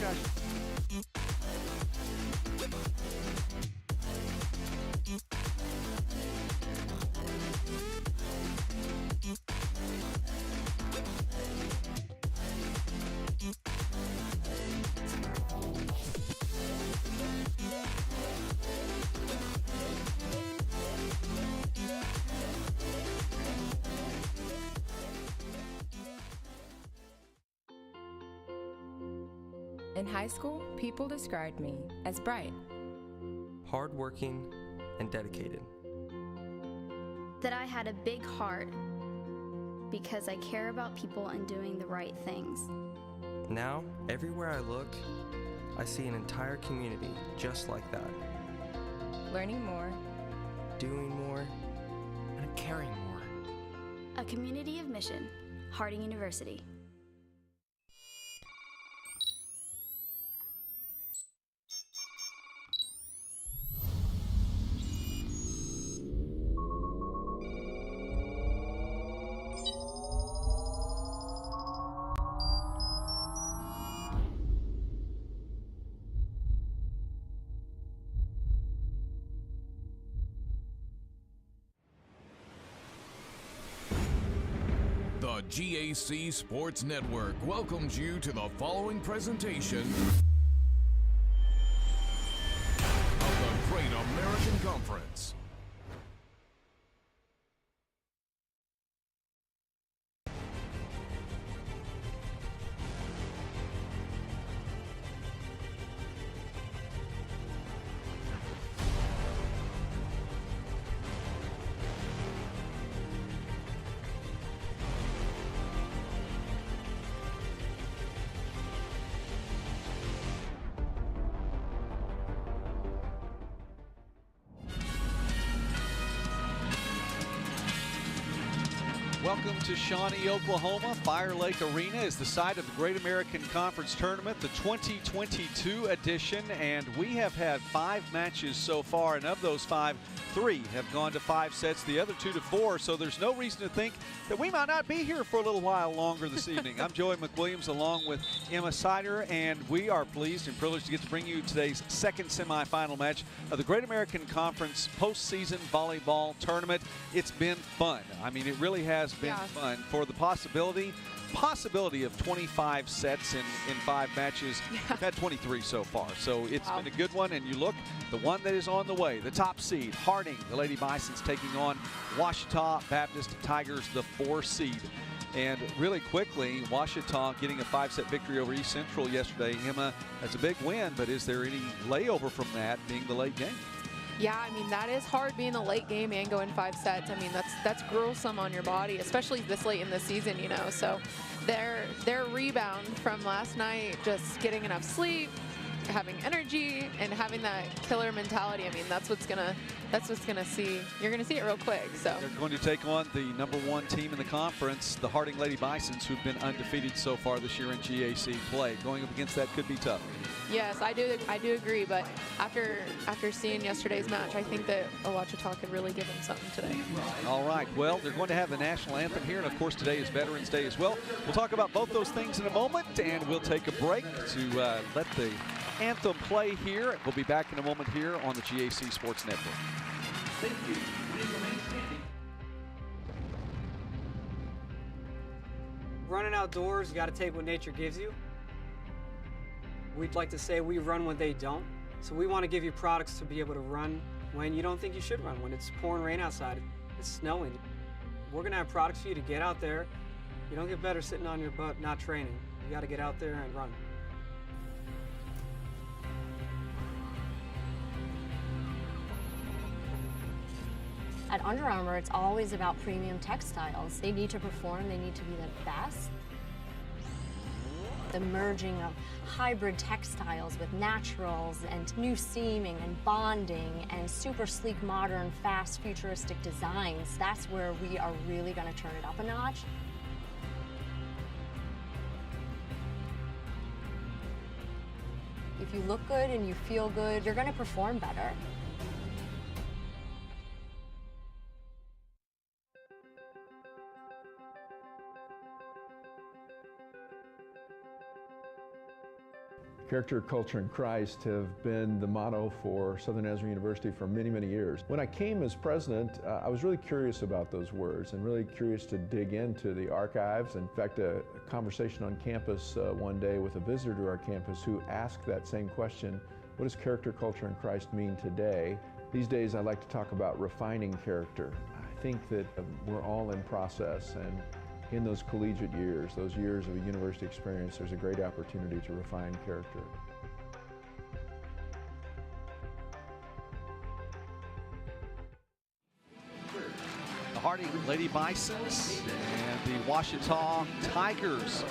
discussion. In high school, people described me as bright, hardworking, and dedicated. That I had a big heart because I care about people and doing the right things. Now, everywhere I look, I see an entire community just like that. learning more, Doing more, And caring more. A community of mission, Harding University. The GAC Sports Network welcomes you to the following presentation of the Great American Conference. Welcome to Shawnee, Oklahoma. Fire Lake Arena is the site of the Great American Conference Tournament, the 2022 edition, and we have had 5 matches so far, and of those 5, 3 have gone to 5 sets, the other 2 to 4, so there's no reason to think that we might not be here for a little while longer this evening. I'm Joey McWilliams along with Emma Sider, and we are pleased and privileged to get to bring you today's second semifinal match of the Great American Conference postseason volleyball tournament. It's been fun. I mean, it really has been fun. For the possibility of 25 sets in 5 matches. We've had 23 so far, so it's been a good one. And you look, the one that is on the way, the top seed, Harding, the Lady Bisons taking on Ouachita Baptist Tigers, the 4 seed. And really quickly, Ouachita getting a 5-set victory over East Central yesterday. Emma, that's a big win, but is there any layover from that being the late game? Yeah, I mean, that is hard being the late game and going 5 sets. I mean, that's gruesome on your body, especially this late in the season, you know. So their rebound from last night, just getting enough sleep, having energy, and having that killer mentality. I mean, that's what's gonna see. You're gonna see it real quick. So they're going to take on the #1 team in the conference, the Harding Lady Bisons, who've been undefeated so far this year in GAC play. Going up against that could be tough. yes, I do agree. But after seeing yesterday's match, I think that Ouachita could really give them something today. All right. Well, they're going to have the national anthem here, and of course today is Veterans Day as well. We'll talk about both those things in a moment, and we'll take a break to let the anthem play here. We'll be back in a moment here on the GAC Sports Network. Thank you. Please remain standing. Running outdoors, you got to take what nature gives you. We'd like to say we run when they don't. So we want to give you products to be able to run when you don't think you should run, when it's pouring rain outside, it's snowing. We're going to have products for you to get out there. You don't get better sitting on your butt not training. You got to get out there and run. At Under Armour, it's always about premium textiles. They need to perform, they need to be the best. The merging of hybrid textiles with naturals and new seaming and bonding and super sleek, modern, fast, futuristic designs, that's where we are really going to turn it up a notch. If you look good and you feel good, you're going to perform better. Character, culture, and Christ have been the motto for Southern Nazarene University for many, many years. When I came as president, I was really curious about those words and really curious to dig into the archives. In fact, a conversation on campus one day with a visitor to our campus who asked that same question, what does character, culture, and Christ mean today? These days, I like to talk about refining character. I think that we're all in process, and in those collegiate years, those years of a university experience, there's a great opportunity to refine character. The Harding Lady Bisons and the Ouachita Tigers.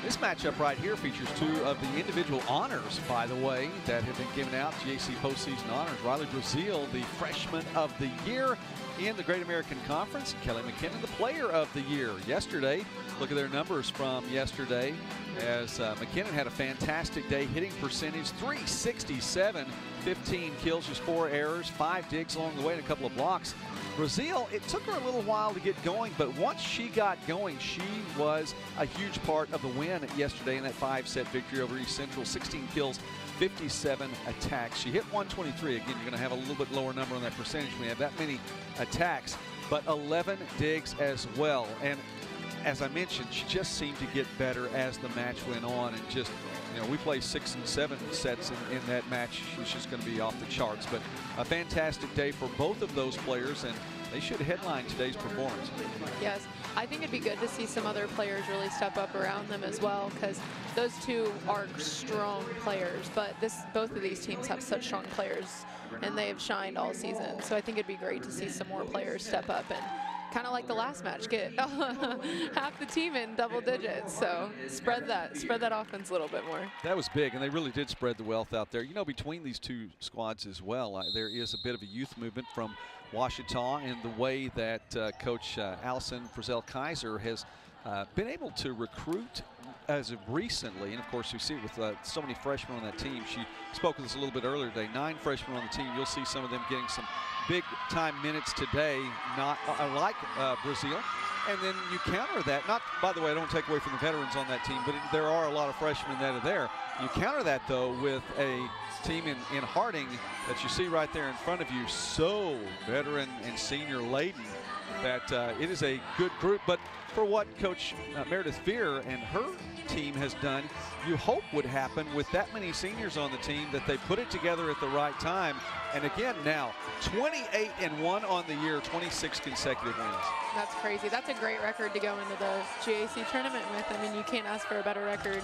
This matchup right here features two of the individual honors, by the way, that have been given out. GAC postseason honors. Riley Brazil, the freshman of the year in the Great American Conference. Kelly McKinnon, the player of the year yesterday. Look at their numbers from yesterday, as McKinnon had a fantastic day, hitting percentage .367, 15 kills, just 4 errors, 5 digs along the way, and a couple of blocks. Brazil, it took her a little while to get going, but once she got going, she was a huge part of the win yesterday in that 5-set victory over East Central. 16 kills, 57 attacks. She hit 123. Again, you're going to have a little bit lower number on that percentage when you have that many attacks, but 11 digs as well. And as I mentioned, she just seemed to get better as the match went on, and just, you know, we play 6 and 7 sets in that match. She's just going to be off the charts. But a fantastic day for both of those players, and they should headline today's performance. Yes, I think it'd be good to see some other players really step up around them as well, because those two are strong players, but both of these teams have such strong players, and they have shined all season. So I think it'd be great to see some more players step up and kind of like the last match, get half the team in double digits. So spread that offense a little bit more. That was big, and they really did spread the wealth out there. You know, between these two squads as well, there is a bit of a youth movement from Ouachita in the way that Coach Allison Frizzell-Kaiser has been able to recruit as of recently. And of course, you see it with so many freshmen on that team. She spoke with us a little bit earlier today. 9 freshmen on the team. You'll see some of them getting some big time minutes today, not like Brazil. And then you counter that, not, by the way, I don't take away from the veterans on that team, but there are a lot of freshmen that are there. You counter that, though, with a team in Harding that you see right there in front of you, so veteran and senior laden, that it is a good group. But for what Coach Meredith Fear and her team has done, you hope would happen with that many seniors on the team, that they put it together at the right time. And again, now 28-1 on the year, 26 consecutive wins. That's crazy. That's a great record to go into the GAC tournament with. I mean, you can't ask for a better record.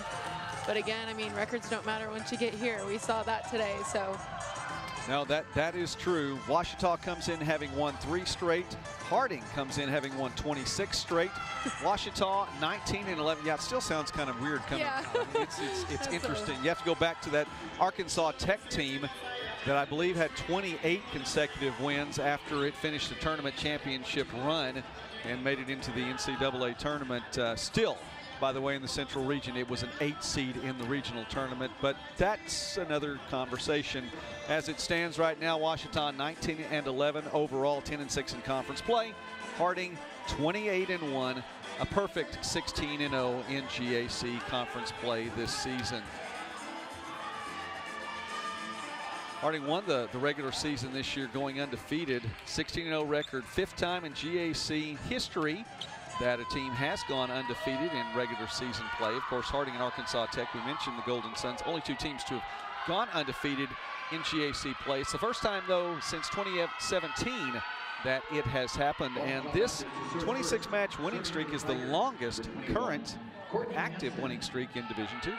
But again, I mean, records don't matter once you get here. We saw that today, so. No, that is true. Ouachita comes in having won 3 straight. Harding comes in having won 26 straight. Ouachita 19-11. Yeah, it still sounds kind of weird coming. Yeah. It's interesting. You have to go back to that Arkansas Tech team that I believe had 28 consecutive wins after it finished the tournament championship run and made it into the NCAA tournament. Still, by the way, in the Central region, it was an 8 seed in the regional tournament, but that's another conversation. As it stands right now, Ouachita 19-11 overall, 10-6 in conference play. Harding 28-1, a perfect 16-0 in GAC conference play this season. Harding won the regular season this year, going undefeated, 16-0 record, 5th time in GAC history that a team has gone undefeated in regular season play. Of course, Harding and Arkansas Tech, we mentioned the Golden Suns, only 2 teams to have gone undefeated in GAC play. It's the first time, though, since 2017 that it has happened, and this 26-match winning streak is the longest current active winning streak in Division II.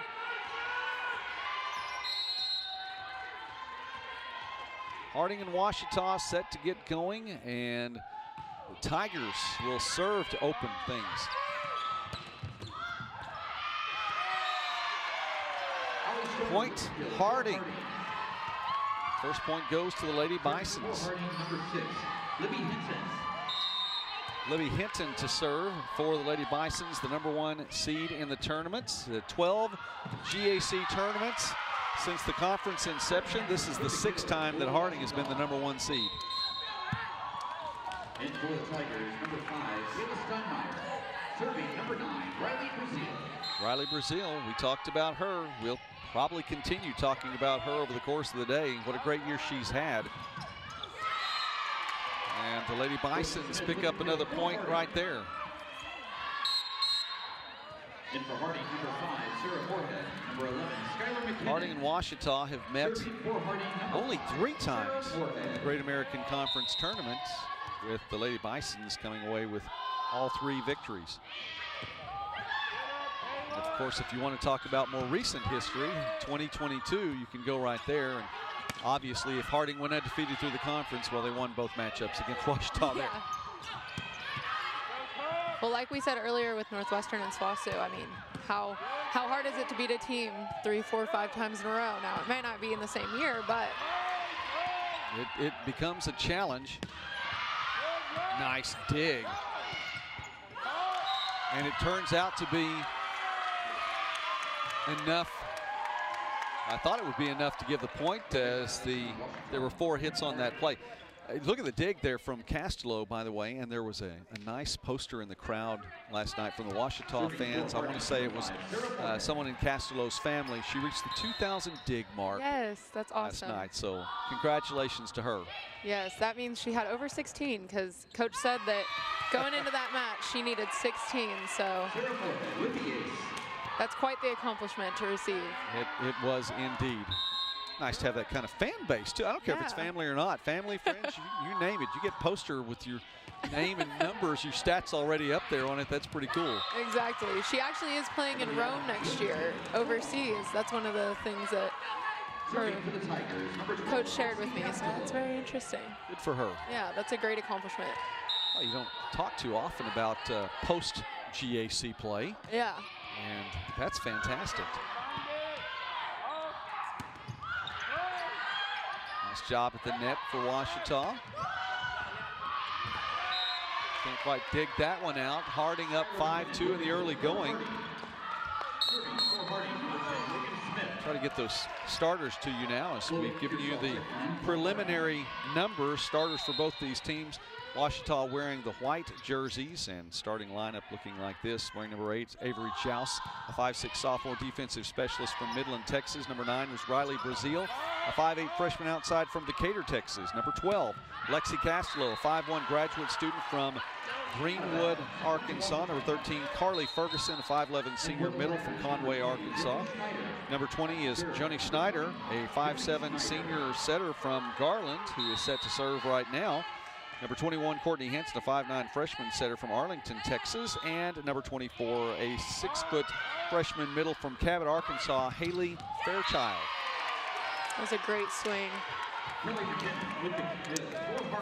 Harding and Ouachita set to get going, and the Tigers will serve to open things. Point, Harding. First point goes to the Lady Bisons. Libby Hinton to serve for the Lady Bisons, the #1 seed in the tournament. The 12 GAC tournaments since the conference inception. This is the 6th time that Harding has been the #1 seed. And for the Tigers, #5, Steinmeier. Serving number 9, Riley Brazil. Riley Brazil, we talked about her. We'll probably continue talking about her over the course of the day. What a great year she's had. And the Lady Bisons pick up another point right there. In for Harding, number 5, Sarah Moorhead. Number 11, Skylar McKinnon. Harding and Ouachita have met only 3 times in the Great American Conference Tournament, with the Lady Bisons coming away with all 3 victories. Of course, if you want to talk about more recent history, 2022, you can go right there. And obviously, if Harding went undefeated through the conference, well, they won both matchups against Ouachita there. Well, like we said earlier with Northwestern and SWOSU, I mean, how hard is it to beat a team 3, 4, 5 times in a row? Now, it may not be in the same year, but it becomes a challenge. Nice dig. And it turns out to be enough. I thought it would be enough to give the point, as there were 4 hits on that play. Look at the dig there from Castello, by the way, and there was a nice poster in the crowd last night from the Ouachita fans. I want to say it was someone in Castello's family. She reached the 2,000 dig mark. yes, that's awesome. Last night, so congratulations to her. Yes, that means she had over 16, because Coach said that going into that match, she needed 16, so that's quite the accomplishment to receive. It was indeed. Nice to have that kind of fan base, too. I don't care if it's family or not. Family, friends, you name it. You get poster with your name and numbers, your stats already up there on it. That's pretty cool. Exactly. She actually is playing in Rome next year, overseas. That's one of the things that her coach shared with me, so that's very interesting. Good for her. Yeah, that's a great accomplishment. Well, you don't talk too often about post-GAC play. Yeah. And that's fantastic. Nice job at the net for Ouachita. Can't quite dig that one out. Harding up 5-2 in the early going. Try to get those starters to you now, as we've given you the preliminary numbers, starters for both these teams. Ouachita wearing the white jerseys, and starting lineup looking like this. Wearing number 8, Avery Joust, a 5'6" sophomore defensive specialist from Midland, Texas. Number 9 was Riley Brazil, a 5'8" freshman outside from Decatur, Texas. Number 12, Lexi Castello, a 5'1" graduate student from Greenwood, Arkansas. Number 13, Carly Ferguson, a 5'11" senior middle from Conway, Arkansas. Number 20 is Joni Schneider, a 5'7" senior setter from Garland, who is set to serve right now. Number 21, Courtney Henson, a 5'9" freshman setter from Arlington, Texas. And number 24, a 6-foot freshman middle from Cabot, Arkansas, Haley Fairchild. That was a great swing.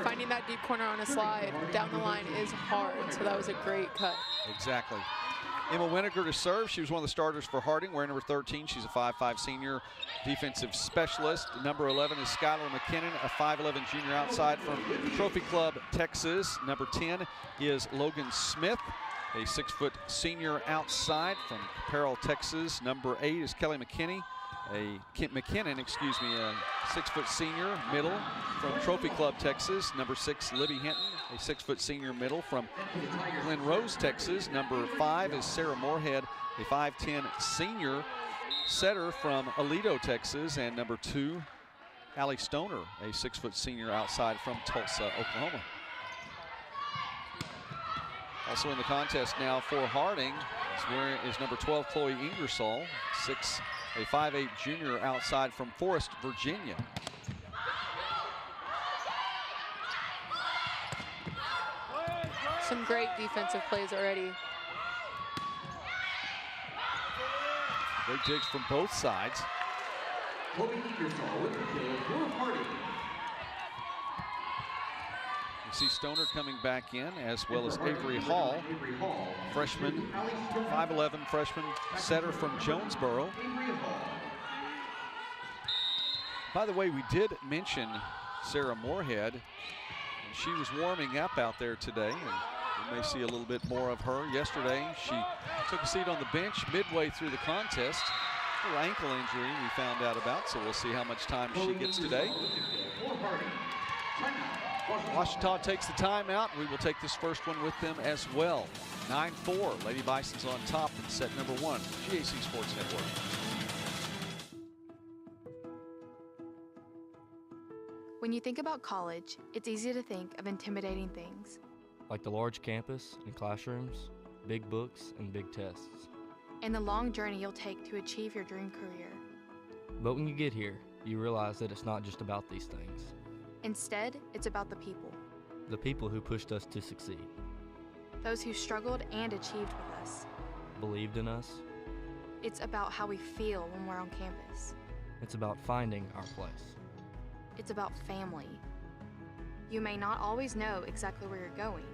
Finding that deep corner on a slide down the line is hard, so that was a great cut. Exactly. Emma Winiger to serve. She was one of the starters for Harding, wearing number 13. She's a 5'5" senior defensive specialist. Number 11 is Skylar McKinnon, a 5'11" junior outside from Trophy Club, Texas. Number 10 is Logan Smith, a 6-foot senior outside from Carroll, Texas. Number 8 is Kelly McKinnon, a 6-foot senior middle from Trophy Club, Texas. Number 6, Libby Hinton, a 6-foot senior middle from Glen Rose, Texas. Number 5 is Sarah Moorhead, a 5'10" senior setter from Aledo, Texas. And number 2, Allie Stoner, a 6-foot senior outside from Tulsa, Oklahoma. Also in the contest now for Harding is number 12, Chloe Ingersoll, a 5'8" junior outside from Forest, Virginia. Some great defensive plays already. Great digs from both sides. Chloe Ingersoll with the kill for Harding. You see Stoner coming back in, as well as Avery Hall, freshman, 5'11" freshman setter from Jonesboro. By the way, we did mention Sarah Moorhead. She was warming up out there today, and we may see a little bit more of her. Yesterday, she took a seat on the bench midway through the contest. A little ankle injury we found out about, so we'll see how much time she gets today. Ouachita takes the timeout. We will take this first one with them as well. 9-4. Lady Bison's on top in set number 1. GAC Sports Network. When you think about college, it's easy to think of intimidating things. Like the large campus and classrooms, big books and big tests. And the long journey you'll take to achieve your dream career. But when you get here, you realize that it's not just about these things. Instead, it's about the people. The people who pushed us to succeed. Those who struggled and achieved with us. Believed in us. It's about how we feel when we're on campus. It's about finding our place. It's about family. You may not always know exactly where you're going,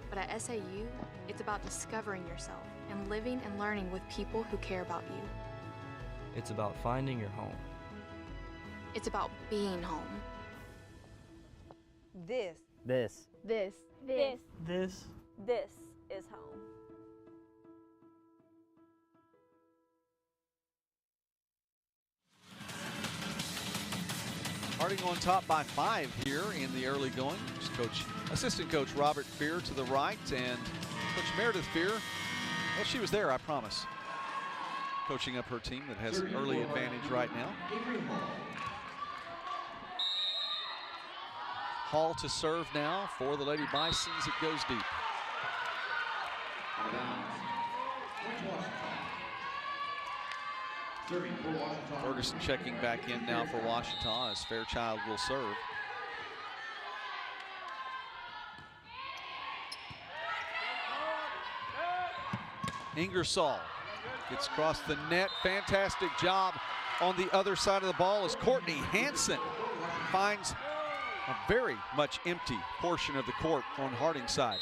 but at SAU, it's about discovering yourself and living and learning with people who care about you. It's about finding your home. It's about being home. This is home. Harding on top by 5 here in the early going. Assistant coach Robert Fear to the right, and Coach Meredith Fear, well, she was there, I promise, coaching up her team that has an early advantage right now. Hall to serve now for the Lady Bisons. It goes deep. Ferguson checking back in now for Ouachita as Fairchild will serve. Ingersoll gets across the net. Fantastic job on the other side of the ball as Courtney Hansen finds a very much empty portion of the court on Harding's side.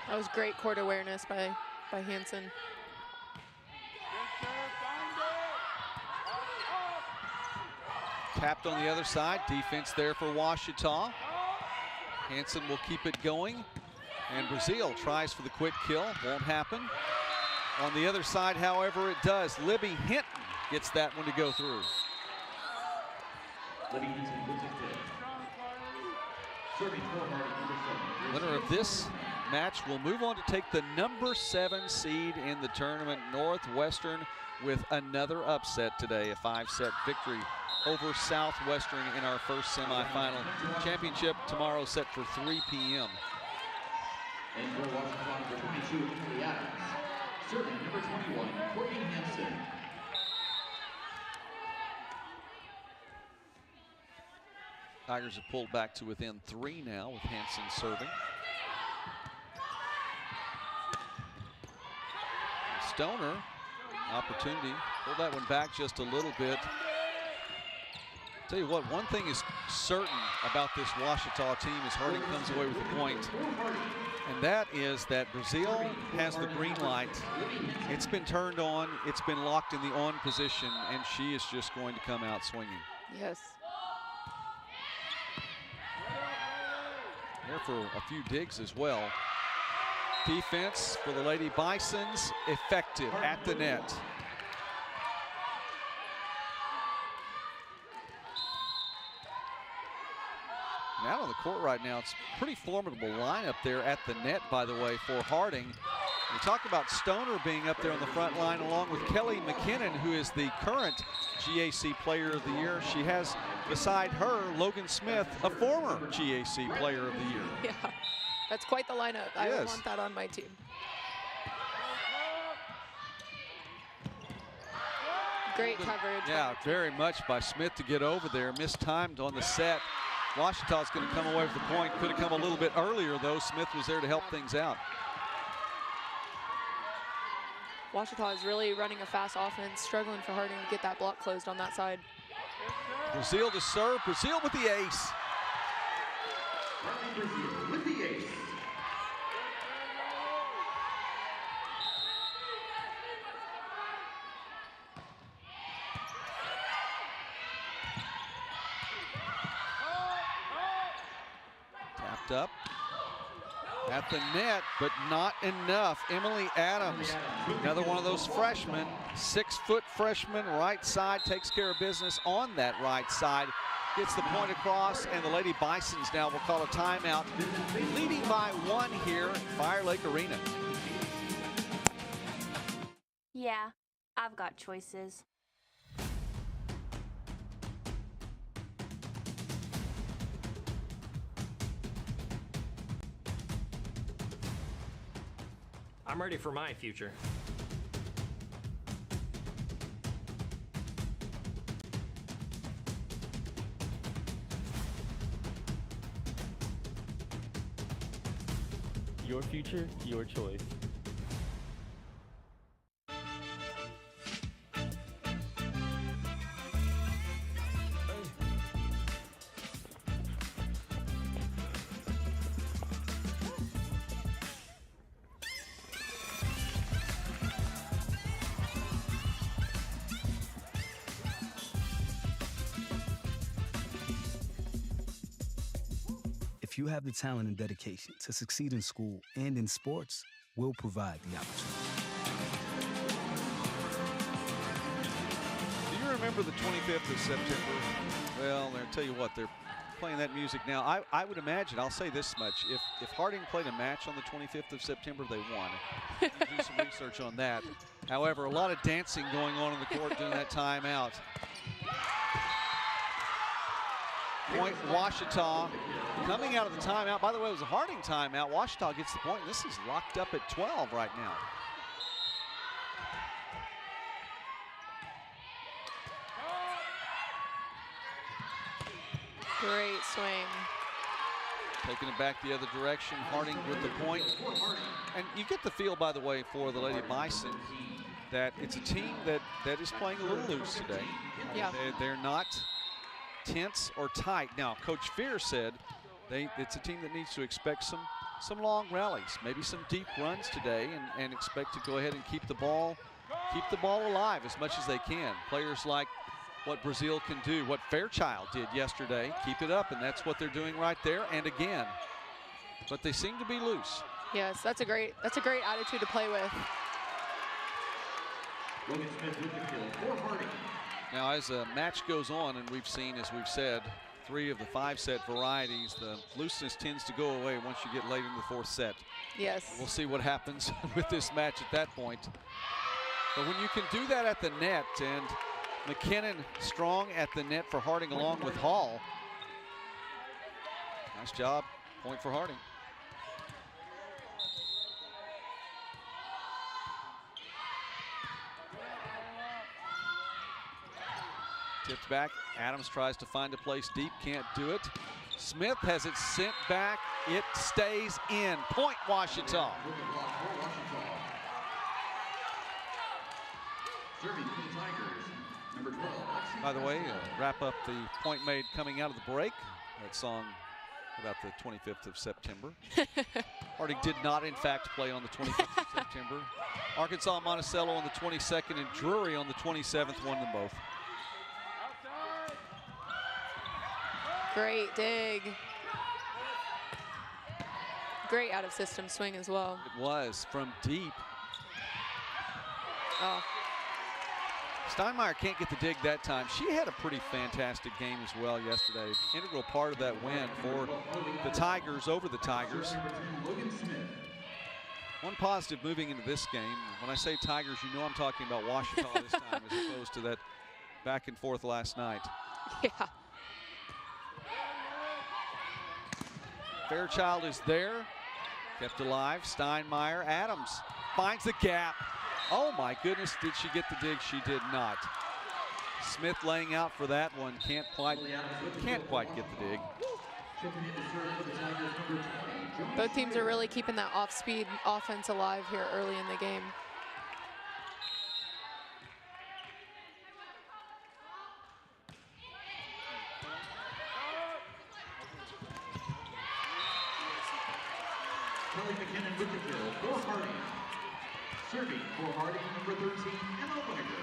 That was great court awareness by Hansen. Tapped on the other side. Defense there for Ouachita. Hansen will keep it going. And Brazil tries for the quick kill. Won't happen. On the other side, however, it does. Libby Hinton gets that one to go through. Winner of this match will move on to take the number 7 seed in the tournament. Northwestern with another upset today. A 5-set victory over Southwestern in our first semifinal. Championship tomorrow set for 3 p.m. And for Washington, number 22, Emily Adams. Serving number 21, Courtney Hansen. Tigers have pulled back to within 3 now with Hansen serving. Stoner, opportunity, pull that one back just a little bit. Tell you what, one thing is certain about this Ouachita team is Harding comes away with a point. And that is that Brazil has the green light. It's been turned on, it's been locked in the on position, and she is just going to come out swinging. Yes. There for a few digs as well. Defense for the Lady Bisons, effective at the net. Out on the court right now, it's a pretty formidable lineup there at the net, by the way, for Harding. We talk about Stoner being up there on the front line along with Kelly McKinnon, who is the current GAC Player of the Year. She has beside her Logan Smith, a former GAC Player of the Year. Yeah, that's quite the lineup. I would want that on my team. Great coverage. Yeah, very much by Smith to get over there. Mistimed on the set. Ouachita's going to come away with the point. Could have come a little bit earlier, though. Smith was there to help things out. Ouachita is really running a fast offense, struggling for Harding to get that block closed on that side. Brazil to serve. Brazil with the ace. Brazil with the ace. Up at the net, but not enough. Emily Adams, another one of those freshmen, 6-foot freshman, right side, takes care of business on that right side. gets the point across, and the Lady Bisons now will call a timeout, leading by 1 here at Fire Lake Arena. Yeah, I've got choices. I'm ready for my future. Your future, your choice. If you have the talent and dedication to succeed in school and in sports, we'll provide the opportunity. Do you remember the 25th of September? Well, I'll tell you what, they're playing that music now. I would imagine, I'll say this much, if Harding played a match on the 25th of September, they won. You do some research on that. However, a lot of dancing going on in the court during that timeout. Point Ouachita coming out of the timeout. By the way, it was a Harding timeout. Ouachita gets the point. This is locked up at 12 right now. Great swing. Taking it back the other direction. Harding with the point. And you get the feel, by the way, for the Lady Bison that it's a team that is playing a little loose today. Yeah. They're not tense or tight. Now, Coach Fear said it's a team that needs to expect some long rallies, maybe some deep runs today, and expect to go ahead and keep the ball alive as much as they can. Players like what Brazil can do, what Fairchild did yesterday, keep it up, and that's what they're doing right there and again. But they seem to be loose. Yes, that's a great attitude to play with. Now, as a match goes on, and we've seen, as we've said, 3 of the 5-set varieties, the looseness tends to go away once you get late in the 4th set. Yes. We'll see what happens with this match at that point. But when you can do that at the net, and McKinnon strong at the net for Harding along with Hall. Nice job. Point for Harding. Tipped back. Adams tries to find a place deep. Can't do it. Smith has it sent back. It stays in. Point Ouachita. By the way, wrap up the point made coming out of the break. That song about the 25th of September. Harding did not, in fact, play on the 25th of September. Arkansas Monticello on the 22nd and Drury on the 27th won them both. Great dig. Great out of system swing as well. It was from deep. Oh. Steinmeier can't get the dig that time. She had a pretty fantastic game as well yesterday. Integral part of that win for the Tigers over the Tigers. One positive moving into this game. When I say Tigers, you know I'm talking about Ouachita this time as opposed to that back and forth last night. Yeah. Fairchild is there, kept alive. Steinmeier, Adams finds the gap. Oh my goodness, did she get the dig? She did not. Smith laying out for that one, can't quite get the dig. Both teams are really keeping that off-speed offense alive here early in the game. Kelly McKinnon with the kill for Harding. Serving for Harding, number 13, Emma Winiger.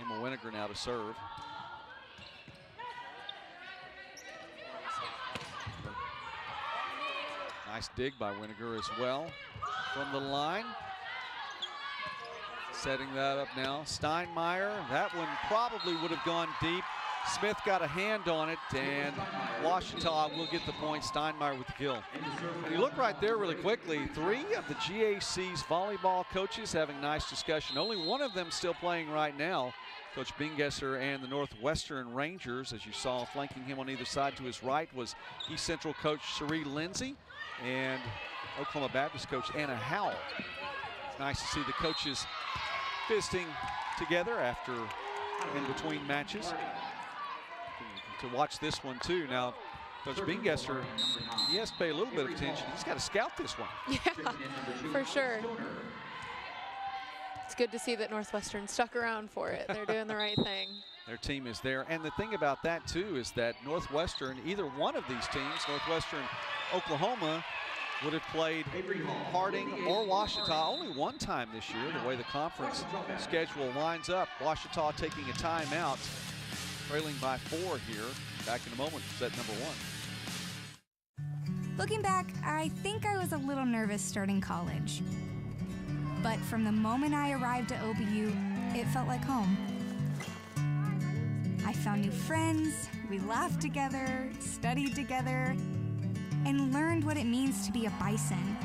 Emma Winiger now to serve. Nice dig by Winiger as well. From the line. Setting that up now. Steinmeier, that one probably would have gone deep. Smith got a hand on it, and Ouachita will get the point. Steinmeier with the kill. And you look right there really quickly, 3 of the GAC's volleyball coaches having nice discussion. Only one of them still playing right now. Coach Bingesser and the Northwestern Rangers, as you saw, flanking him on either side. To his right was East Central coach Cherie Lindsay and Oklahoma Baptist coach Anna Howell. It's nice to see the coaches visiting together after in between matches. To watch this one too. Now, Coach Bingesser, he has to pay a little bit of attention. He's got to scout this one. Yeah, for sure. It's good to see that Northwestern stuck around for it. They're doing the right thing. Their team is there. And the thing about that too is that Northwestern, either one of these teams, Northwestern, Oklahoma, would have played Harding or Ouachita only one time this year, the way the conference schedule lines up. Ouachita taking a timeout, trailing by 4 here. Back in a moment, set number 1. Looking back, I think I was a little nervous starting college. But from the moment I arrived at OBU, it felt like home. I found new friends, we laughed together, studied together, and learned what it means to be a Bison.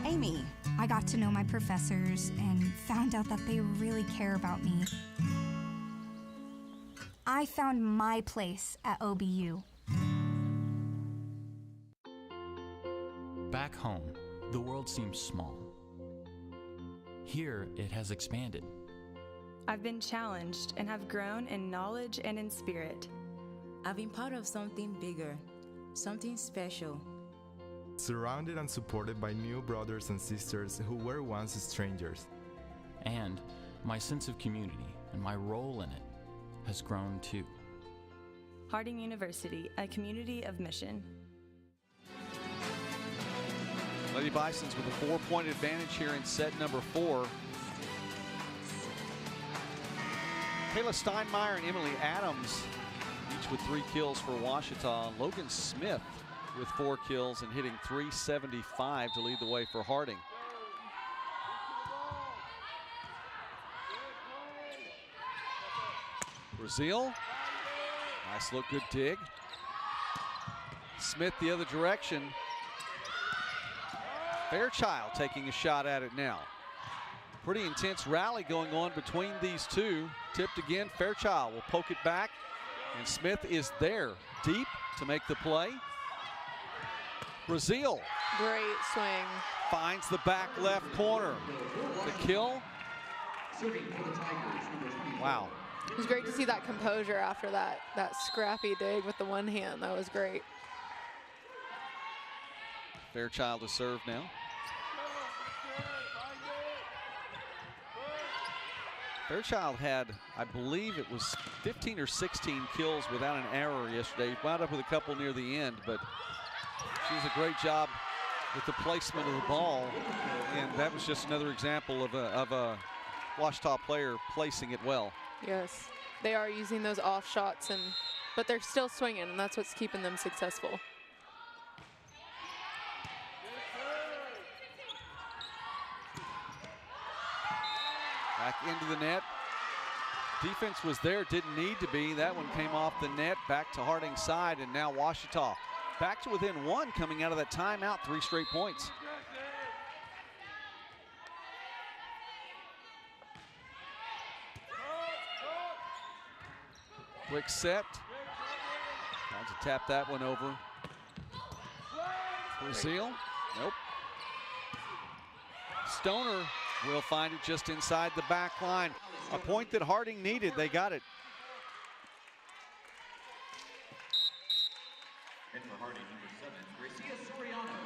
Amy. I got to know my professors and found out that they really care about me. I found my place at OBU. Back home, the world seems small. Here, it has expanded. I've been challenged and have grown in knowledge and in spirit. I've been part of something bigger, something special. Surrounded and supported by new brothers and sisters who were once strangers. And my sense of community and my role in it has grown too. Harding University, a community of mission. Lady Bisons with a 4-point advantage here in set number 4. Kayla Steinmeier and Emily Adams, each with 3 kills for Ouachita. Logan Smith with 4 kills and hitting .375 to lead the way for Harding. Brazil, nice look, good dig. Smith the other direction. Fairchild taking a shot at it now. Pretty intense rally going on between these two. Tipped again, Fairchild will poke it back, and Smith is there, deep to make the play. Brazil. Great swing. Finds the back left corner. The kill. Wow. It was great to see that composure after that scrappy dig with the one hand. That was great. Fairchild to serve now. Fairchild had, I believe it was 15 or 16 kills without an error yesterday. He wound up with a couple near the end, but she does a great job with the placement of the ball. And that was just another example of a Ouachita player placing it well. Yes, they are using those off shots, but they're still swinging, and that's what's keeping them successful. Back into the net. Defense was there, didn't need to be. That one came off the net, back to Harding's side, and now Ouachita back to within 1 coming out of that timeout, 3 straight points. Quick set. Trying to tap that one over. Brazil, nope. Stoner will find it just inside the back line. A point that Harding needed, they got it. And for Harding, number 7, Gracia Soriano.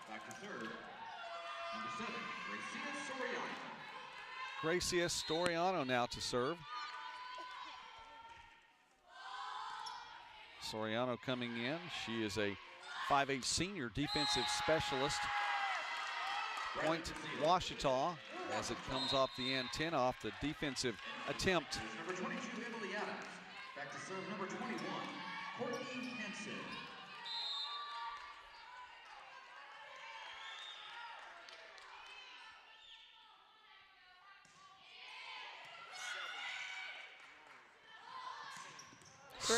Back to serve, number 7, Gracia Soriano. Gracia Soriano now to serve. Soriano coming in. She is a 5'8" senior defensive specialist. Point Ouachita as it comes off the end, 10 off the defensive attempt. Number 22, Emily Adams. Back to serve, number 21, Courtney Hansen.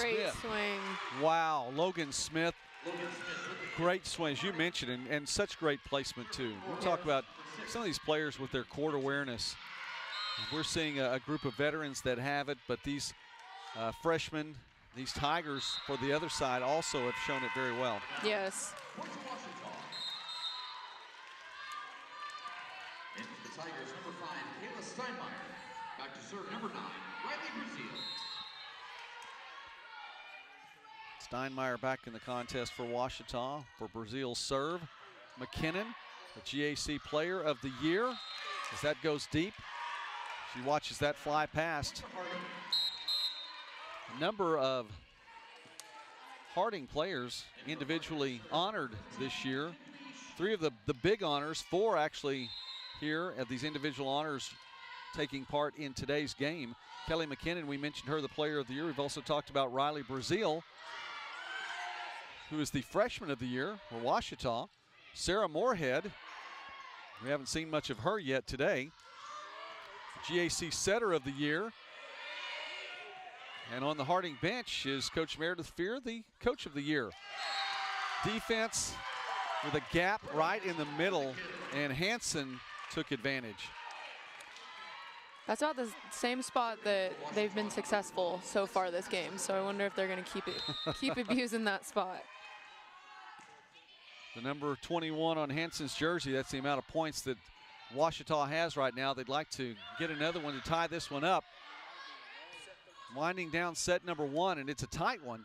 Great Smith. swing. Wow, Logan Smith. Great swing, as you mentioned, and such great placement, too. We talk about some of these players with their court awareness. We're seeing a group of veterans that have it, but these freshmen, these Tigers for the other side also have shown it very well. Yes. And for the Tigers, number 5, Kayla Steinmeier. Back to serve number 9, Riley Brazil. Steinmeier back in the contest for Ouachita for Brazil's serve. McKinnon, the GAC Player of the Year, as that goes deep. She watches that fly past. A number of Harding players individually honored this year. 3 of the big honors, 4 actually here at these individual honors taking part in today's game. Kelly McKinnon, we mentioned her, the Player of the Year. We've also talked about Riley Brazil, who is the Freshman of the Year for Ouachita. Sarah Moorhead, we haven't seen much of her yet today. GAC Setter of the Year. And on the Harding bench is Coach Meredith Fear, the Coach of the Year. Defense with a gap right in the middle, and Hansen took advantage. That's about the same spot that they've been successful so far this game. So I wonder if they're going to keep abusing that spot. The number 21 on Hansen's jersey, that's the amount of points that Ouachita has right now. They'd like to get another one to tie this one up. Winding down set number 1, and it's a tight one.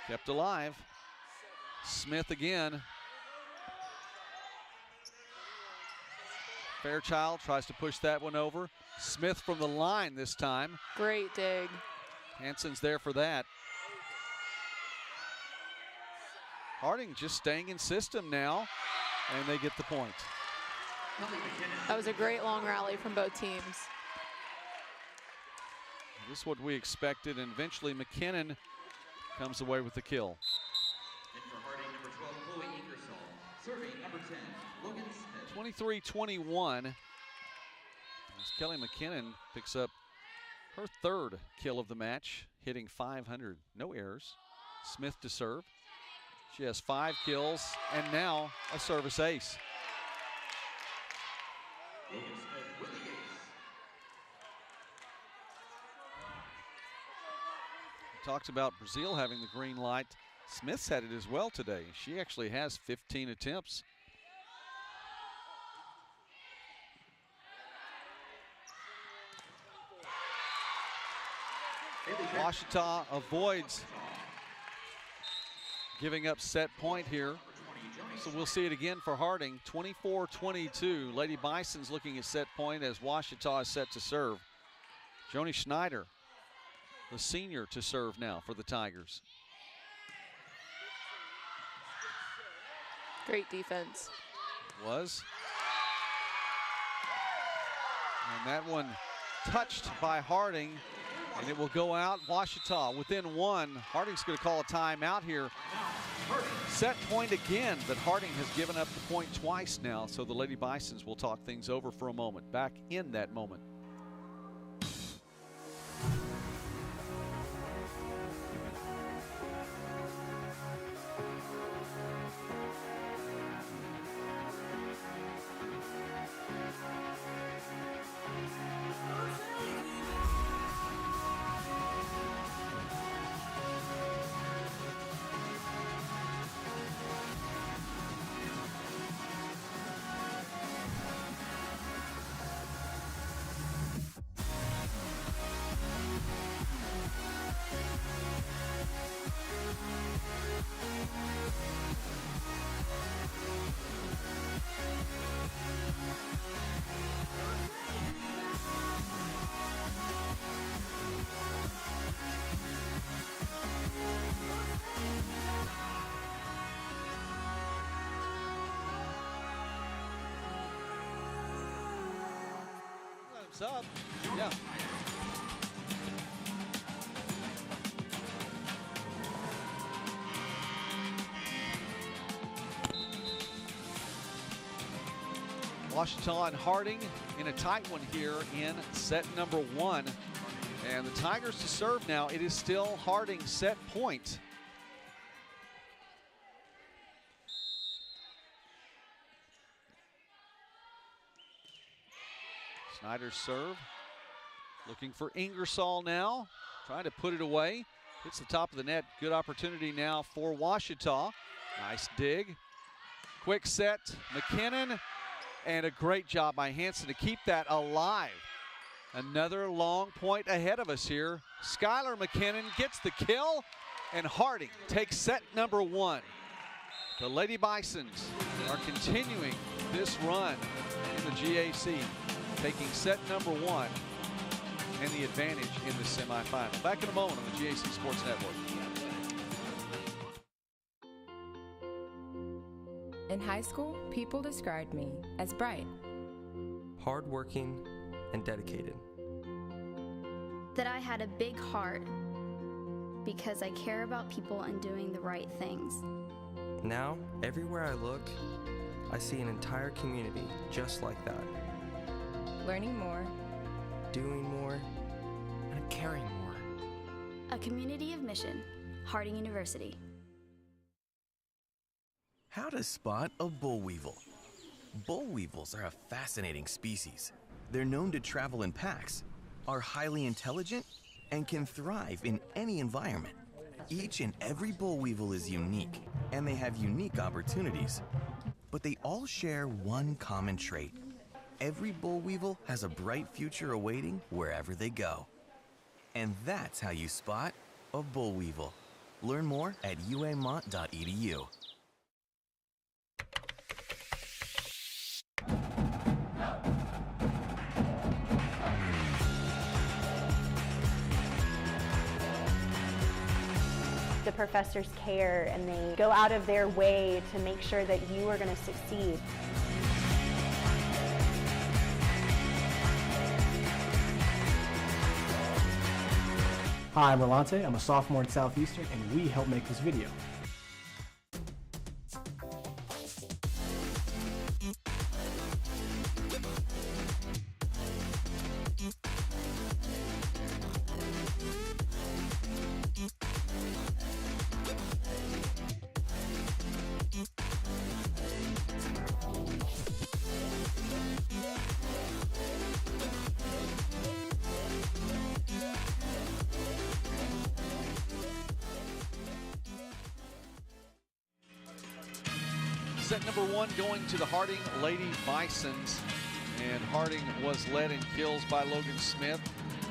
Kept alive. Smith again. Fairchild tries to push that one over. Smith from the line this time. Great dig. Hansen's there for that. Harding just staying in system now, and they get the point. That was a great long rally from both teams. This is what we expected, and eventually McKinnon comes away with the kill. And for Harding, number 12, Chloe Ingersoll. Serving number 10, Logan Smith. 23-21. As Kelly McKinnon picks up her 3rd kill of the match, hitting .500, no errors. Smith to serve. She has 5 kills and now a service ace. Logan Smith with the ace. Talks about Brazil having the green light. Smith's had it as well today. She actually has 15 attempts. Ouachita avoids giving up set point here. So we'll see it again for Harding. 24-22. Lady Bison's looking at set point as Ouachita is set to serve. Joni Schneider, the senior, to serve now for the Tigers. Great defense. Was. And that one touched by Harding, and it will go out. Ouachita within 1. Harding's going to call a timeout here. Set point again, but Harding has given up the point twice now, so the Lady Bisons will talk things over for a moment. Back in that moment. Up. Yeah. Ouachita and Harding in a tight one here in set number 1. And the Tigers to serve now. It is still Harding's set point. Snyder's serve. Looking for Ingersoll now. Trying to put it away. Hits the top of the net. Good opportunity now for Ouachita. Nice dig. Quick set. McKinnon. And a great job by Hansen to keep that alive. Another long point ahead of us here. Skylar McKinnon gets the kill. And Harding takes set number 1. The Lady Bisons are continuing this run in the GAC, taking set number 1 and the advantage in the semifinal. Back in a moment on the GAC Sports Network. In high school, people described me as bright, hardworking, and dedicated. That I had a big heart because I care about people and doing the right things. Now, everywhere I look, I see an entire community just like that. Learning more, doing more, and caring more. A community of mission, Harding University. How to spot a boll weevil. Boll weevils are a fascinating species. They're known to travel in packs, are highly intelligent, and can thrive in any environment. Each and every boll weevil is unique, and they have unique opportunities. But they all share one common trait. Every boll weevil has a bright future awaiting wherever they go. And that's how you spot a boll weevil. Learn more at uamont.edu. The professors care and they go out of their way to make sure that you are going to succeed. Hi, I'm Rolante. I'm a sophomore at Southeastern, and we help make this video. Set number 1 going to the Harding Lady Bisons. And Harding was led in kills by Logan Smith.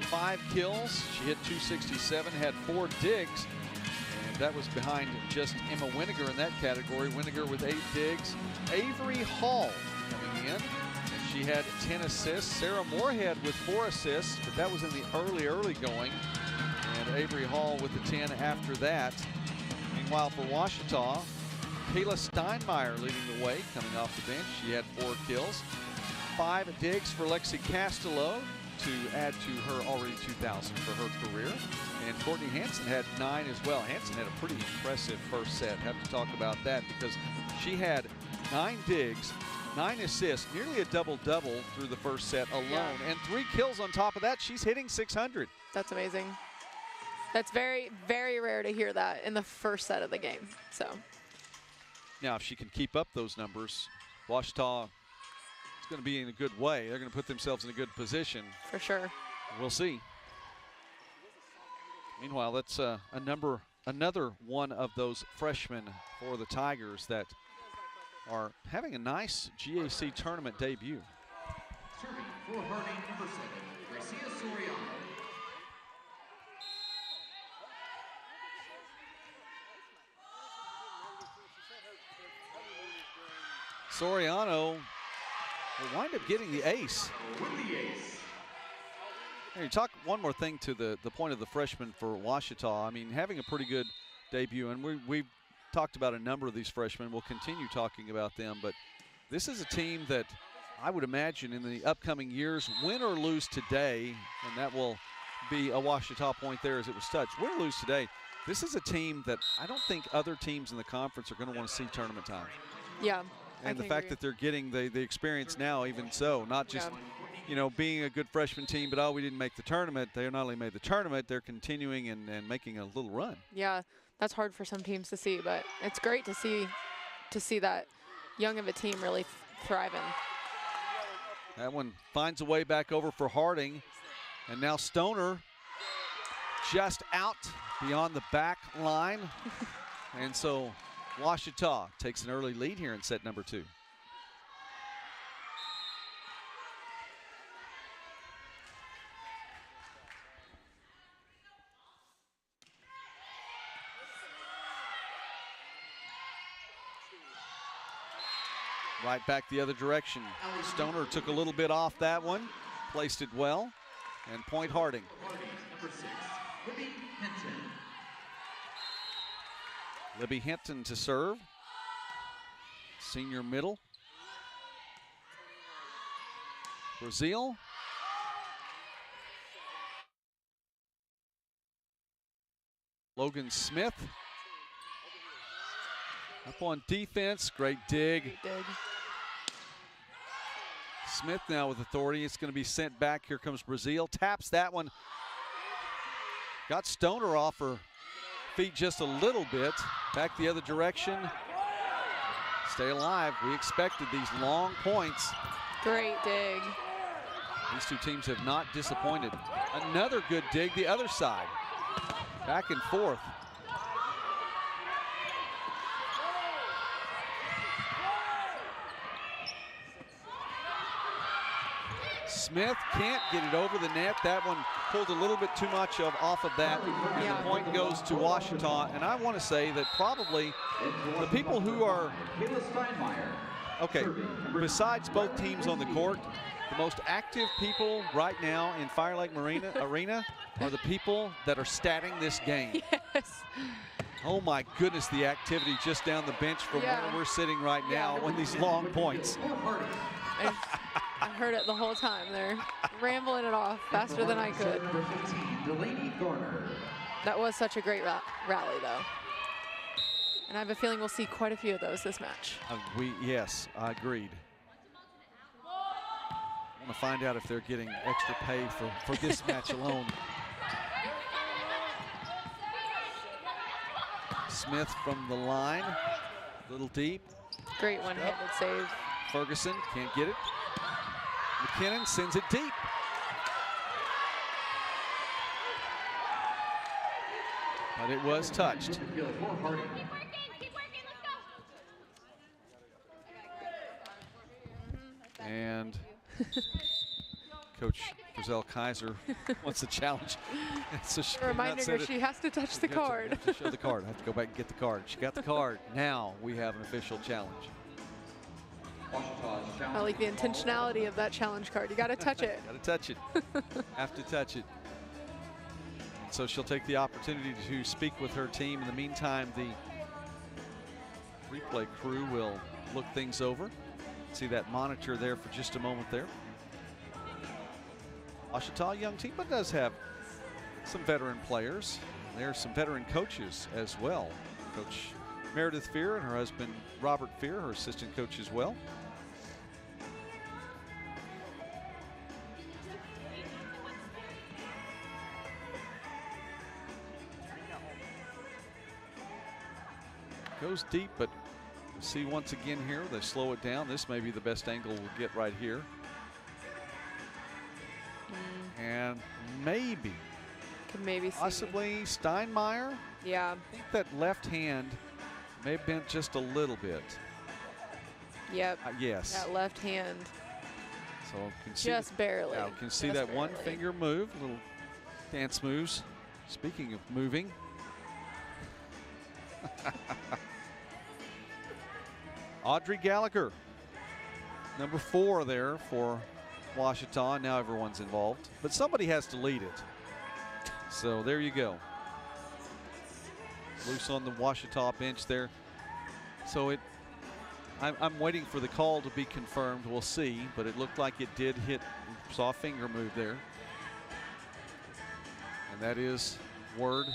5 kills. She hit .267, had 4 digs. And that was behind just Emma Winiger in that category. Winiger with 8 digs. Avery Hall coming in. And she had 10 assists. Sarah Moorhead with 4 assists, but that was in the early going. And Avery Hall with the 10 after that. Meanwhile, for Ouachita, Kayla Steinmeier leading the way, coming off the bench. She had 4 kills. 5 digs for Lexi Castello to add to her already 2,000 for her career. And Courtney Hansen had 9 as well. Hansen had a pretty impressive first set. Have to talk about that because she had 9 digs, 9 assists, nearly a double-double through the first set alone. And 3 kills on top of that. She's hitting 600. That's amazing. That's very, very rare to hear that in the first set of the game. So. Now, if she can keep up those numbers, Ouachita is going to be in a good way. They're going to put themselves in a good position. For sure. We'll see. Meanwhile, that's another one of those freshmen for the Tigers that are having a nice GAC tournament debut. Serving for Harding, number 7, Gracia Soriano. Soriano will wind up getting the ace. With the ace. Hey, you talk one more thing to the point of the freshman for Ouachita. I mean, having a pretty good debut, and we've talked about a number of these freshmen. We'll continue talking about them, but this is a team that I would imagine in the upcoming years, win or lose today, and that will be a Ouachita point there as it was touched. Win or lose today, this is a team that I don't think other teams in the conference are going to want to see tournament time. Yeah. And the fact that they're getting the experience now, even so, not just, you know, being a good freshman team, but oh, we didn't make the tournament. They not only made the tournament, they're continuing and making a little run. Yeah, that's hard for some teams to see, but it's great to see that young of a team really thriving. That one finds a way back over for Harding. And now Stoner just out beyond the back line. And so Ouachita takes an early lead here in set number 2. Right back the other direction. Stoner took a little bit off that one, placed it well, and point Harding. Number 6, Libby Hinton. Libby Hinton to serve. Senior middle. Brazil. Logan Smith. Up on defense, great dig. Great dig. Smith now with authority. It's going to be sent back. Here comes Brazil. Taps that one. Got Stoner off her feet just a little bit. Back the other direction. Stay alive. We expected these long points. Great dig. These two teams have not disappointed. Another good dig the other side. Back and forth. Smith can't get it over the net. That one pulled a little bit too much off of that. And the point goes to Ouachita. And I want to say that probably the people who are, okay, besides both teams on the court, the most active people right now in Fire Lake Arena are the people that are statting this game. Yes. Oh my goodness, the activity just down the bench from where we're sitting right now on these long points. I heard it the whole time. They're rambling it off faster than I could. That was such a great rally, though. And I have a feeling we'll see quite a few of those this match. Yes, I agreed. I want to find out if they're getting extra pay for this match alone. Smith from the line, a little deep. Great one-handed save. Ferguson can't get it. McKinnon sends it deep. But it was touched. And Coach Brazil Kaiser wants a challenge. So she reminding her she has to touch the card. Have to show the card. I have to go back and get the card. She got the card. Now we have an official challenge. I like the intentionality of that challenge card. You got to touch it. Got to touch it. Have to touch it. So she'll take the opportunity to speak with her team. In the meantime, the replay crew will look things over. See that monitor there for just a moment there. Ouachita, young team, but does have some veteran players. There's some veteran coaches as well. Coach Meredith Fear and her husband Robert Fear, her assistant coach as well. Goes deep, but see once again here, they slow it down. This may be the best angle we'll get right here. And maybe, could maybe see possibly Steinmeier. Yeah. I think that left hand may have bent just a little bit. Yep. Yes. That left hand. So can see just barely. Yeah, can see that one finger move, little dance moves. Speaking of moving. Audrey Gallagher, number 4 there for Ouachita. Now everyone's involved, but somebody has to lead it. So there you go. Loose on the Ouachita bench there. So I'm waiting for the call to be confirmed. We'll see, but it looked like it did hit. Saw a finger move there. And that is word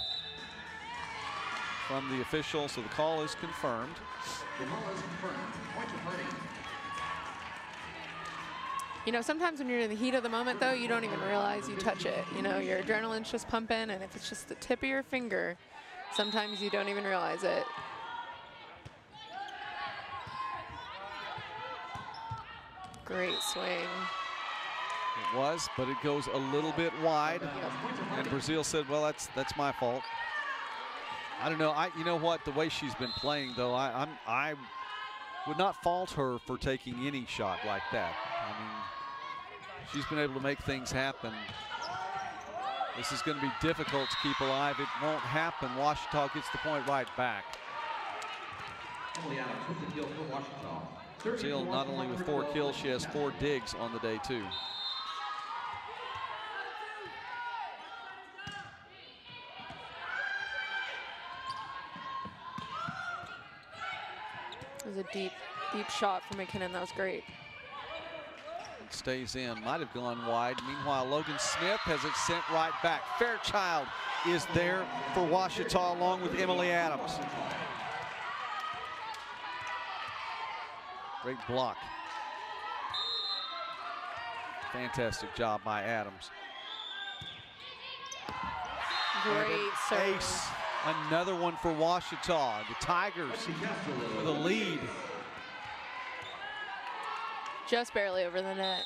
from the official, so the call is confirmed. The call is confirmed. Point to Harding. You know, sometimes when you're in the heat of the moment, though, you don't even realize you touch it. You know, your adrenaline's just pumping, and if it's just the tip of your finger, sometimes you don't even realize it. Great swing. It was, but it goes a little bit wide. And Brazil said, well, that's my fault. I don't know. You know what? The way she's been playing, though, I would not fault her for taking any shot like that. I mean, she's been able to make things happen. This is going to be difficult to keep alive. It won't happen. Ouachita gets the point right back. Brazil not only with 4 kills, she has 4 digs on the day, too. It was a deep shot from McKinnon. That was great. It stays in. Might have gone wide. Meanwhile, Logan Smith has it sent right back. Fairchild is there for Ouachita along with Emily Adams. Great block. Fantastic job by Adams. Great serve. Ace. Another one for Ouachita. The Tigers with a lead. Just barely over the net.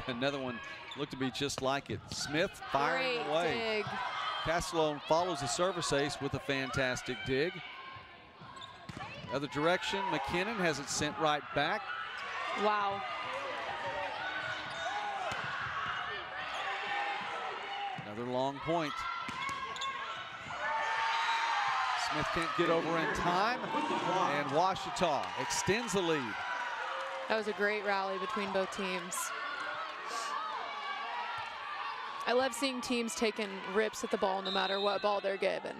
Another one looked to be just like it. Smith firing Great away. dig. Castellone follows the service ace with a fantastic dig. Other direction, McKinnon has it sent right back. Wow. Another long point. Smith can't get over in time, and Ouachita extends the lead. That was a great rally between both teams. I love seeing teams taking rips at the ball no matter what ball they're given.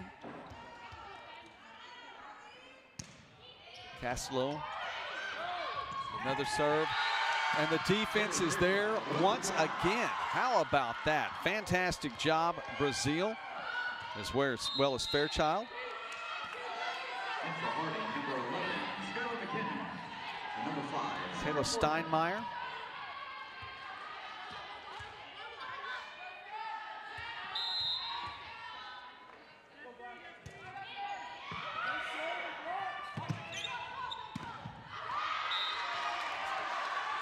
Castello, another serve, and the defense is there once again. How about that? Fantastic job, Brazil, as well as Fairchild. Taylor Steinmeier.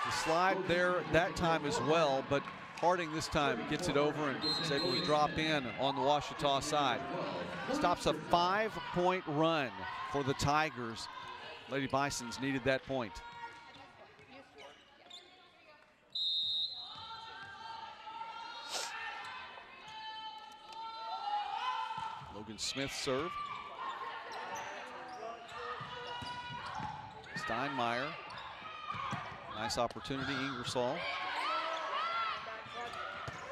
The slide there that time as well, but Harding this time gets it over and is able to drop in on the Ouachita side. Stops a 5-point run for the Tigers. Lady Bisons needed that point. Logan Smith serve. Steinmeier. Nice opportunity, Ingersoll.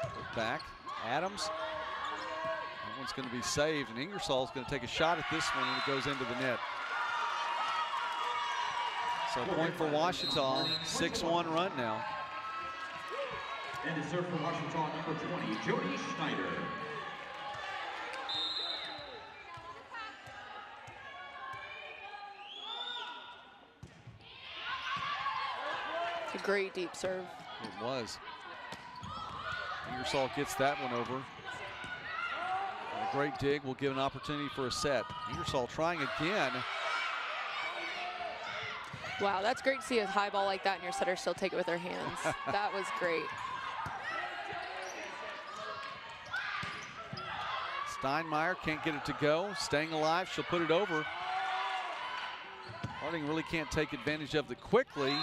Look back, Adams. That one's going to be saved, and Ingersoll's going to take a shot at this one, and it goes into the net. So point for Ouachita, 6-1 run now. And to serve for Ouachita, number 20, Jody Schneider. It's a great deep serve. It was. Ingersoll gets that one over. And a great dig will give an opportunity for a set. Ingersoll trying again. Wow, that's great to see a high ball like that and your setter still take it with her hands. That was great. Steinmeier can't get it to go. Staying alive, she'll put it over. Harding really can't take advantage of it quickly,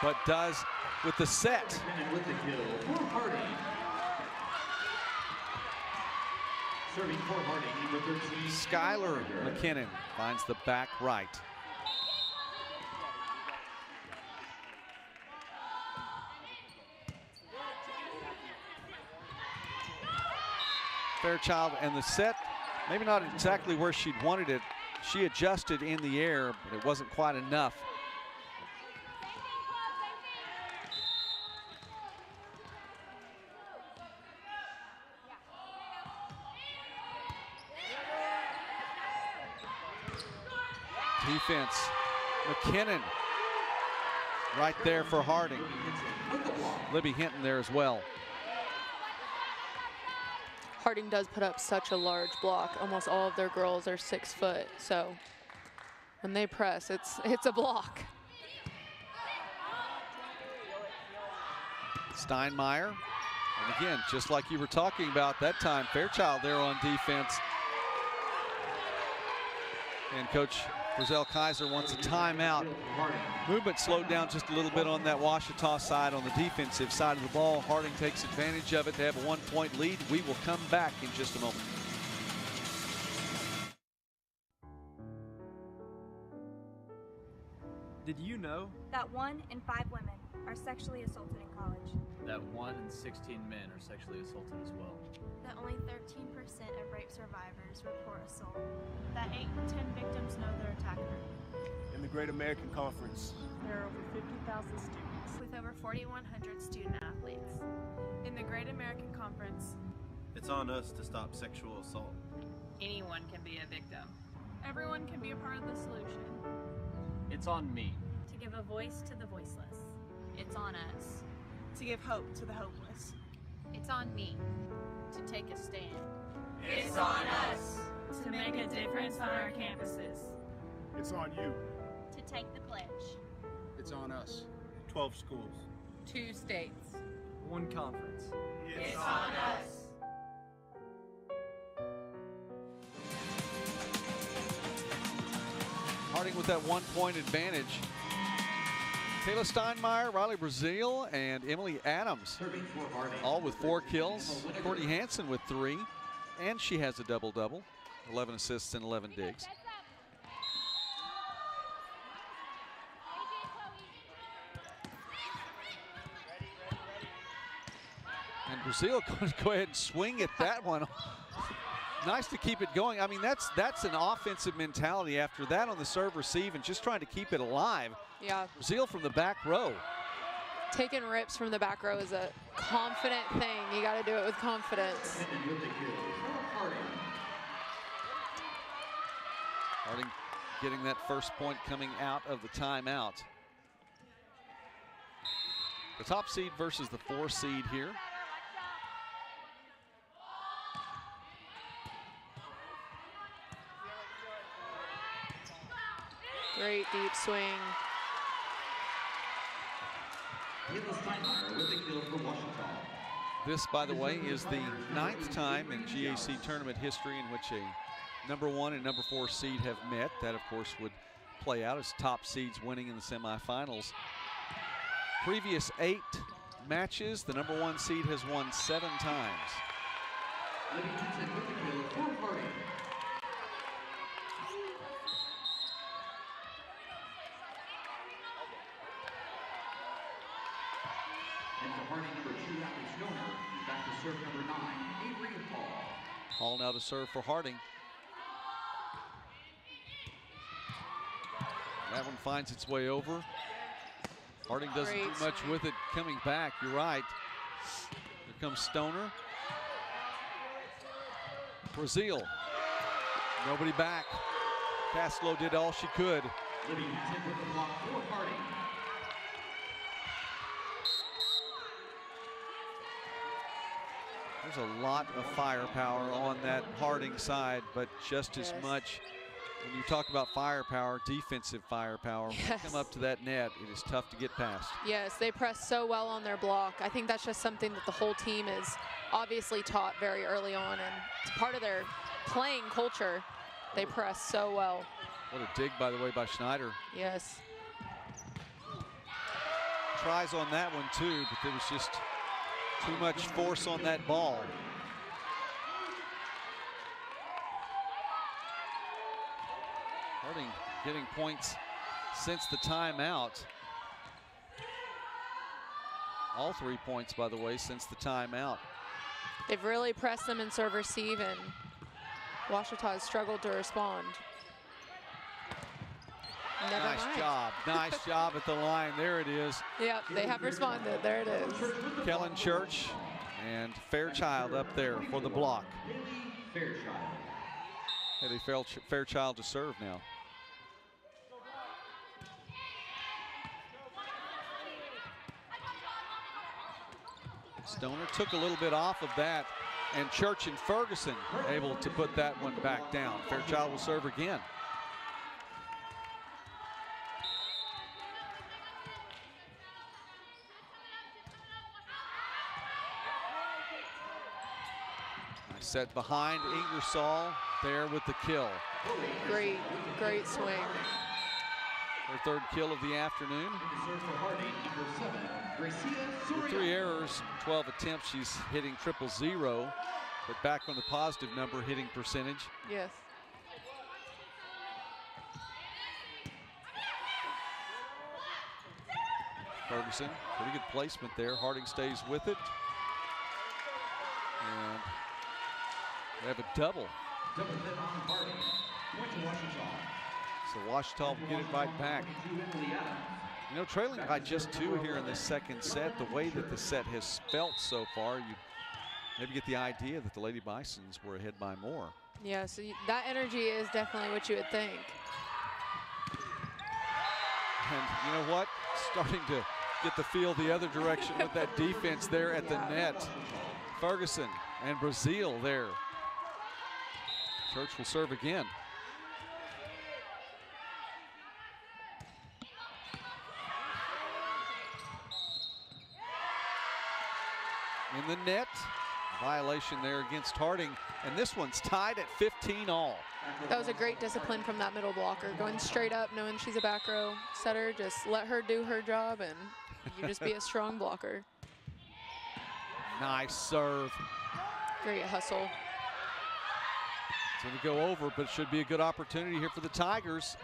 but does with the set. With the kill for Harding. Serving for Harding, number 13. Skylar McKinnon finds the back right. Fairchild and the set, maybe not exactly where she'd wanted it. She adjusted in the air, but it wasn't quite enough. defense. McKinnon right there for Harding. Libby Hinton there as well. Harding does put up such a large block. Almost all of their girls are 6 foot, so when they press, it's a block. Steinmeier, and again, just like you were talking about that time, Fairchild there on defense. And Coach Brazell Kaiser wants a timeout. Movement slowed down just a little bit on that Ouachita side on the defensive side of the ball. Harding takes advantage of it. They have a 1-point lead. We will come back in just a moment. Did you know that 1 in 5 women are sexually assaulted in college? that 1 in 16 men are sexually assaulted as well? That only 13% of rape survivors report assault. That 8 in 10 victims know their attacker. In the Great American Conference, There are over 50,000 students. With over 4,100 student athletes. In the Great American Conference, it's on us to stop sexual assault. Anyone can be a victim. everyone can be a part of the solution. It's on me. To give a voice to the voiceless. It's on us. To give hope to the hopeless. It's on me to take a stand. It's on us to make a difference on our campuses. it's on you. To take the pledge. It's on us. 12 schools. 2 states. 1 conference. It's on us. Harding with that 1-point advantage. Kayla Steinmeier, Riley Brazell, and Emily Adams, all with 4 kills. Courtney Hansen with 3, and she has a double-double, 11 assists and 11 digs. And Brazell going to go ahead and swing at that one. Nice to keep it going. I mean, that's an offensive mentality after that on the serve receive and just trying to keep it alive. Yeah. Brazell from the back row. Taking rips from the back row is a confident thing. You got to do it with confidence. Harding getting that first point coming out of the timeout. The top seed versus the 4 seed here. Great deep swing. This, by the way, is the 9th time in GAC tournament history in which a #1 and #4 seed have met. That, of course, would play out as top seeds winning in the semifinals. Previous 8 matches, the #1 seed has won 7 times. Hall now to serve for Harding. That one finds its way over. Harding doesn't do much with it coming back. You're right. Here comes Stoner. Brazell. Nobody back. Caslow did all she could. There's a lot of firepower on that Harding side, but just as much when you talk about firepower, defensive firepower, when you come up to that net, it is tough to get past. Yes, they press so well on their block. I think that's just something that the whole team is obviously taught very early on, and it's part of their playing culture. They press so well. What a dig, by the way, by Schneider. Yes. Tries on that one too, but there was just too much force on that ball. Harding getting points since the timeout. All 3 points, by the way, since the timeout. They've really pressed them in serve receive, and Ouachita has struggled to respond. Nice job. Nice job at the line. There it is. Yep, they have responded. There it is. Kellen Church and Fairchild up there for the block. Haley Fairchild to serve now. Stoner took a little bit off of that, and Church and Ferguson able to put that one back down. Fairchild will serve again. Nice set behind. Ingersoll there with the kill. Great swing. Her third kill of the afternoon. With 3 errors, 12 attempts, she's hitting 000, but back on the positive number hitting percentage. Yes. Ferguson, pretty good placement there. Harding stays with it. And they have a double. Double hit on Harding. Point to Ouachita. So Ouachita will get it right back. You know, trailing by just 2 here in the second set, the way that the set has felt so far, you maybe get the idea that the Lady Bisons were ahead by more. Yeah, so that energy is definitely what you would think. And you know what? Starting to get the feel the other direction with that defense there at the net. Ferguson and Brazil there. Church will serve again. In the net, violation there against Harding, and this one's tied at 15 all. That was a great discipline from that middle blocker, going straight up, knowing she's a back row setter. Just let her do her job, and you just be a strong blocker. Nice serve. Great hustle. It's going to go over, but it should be a good opportunity here for the Tigers.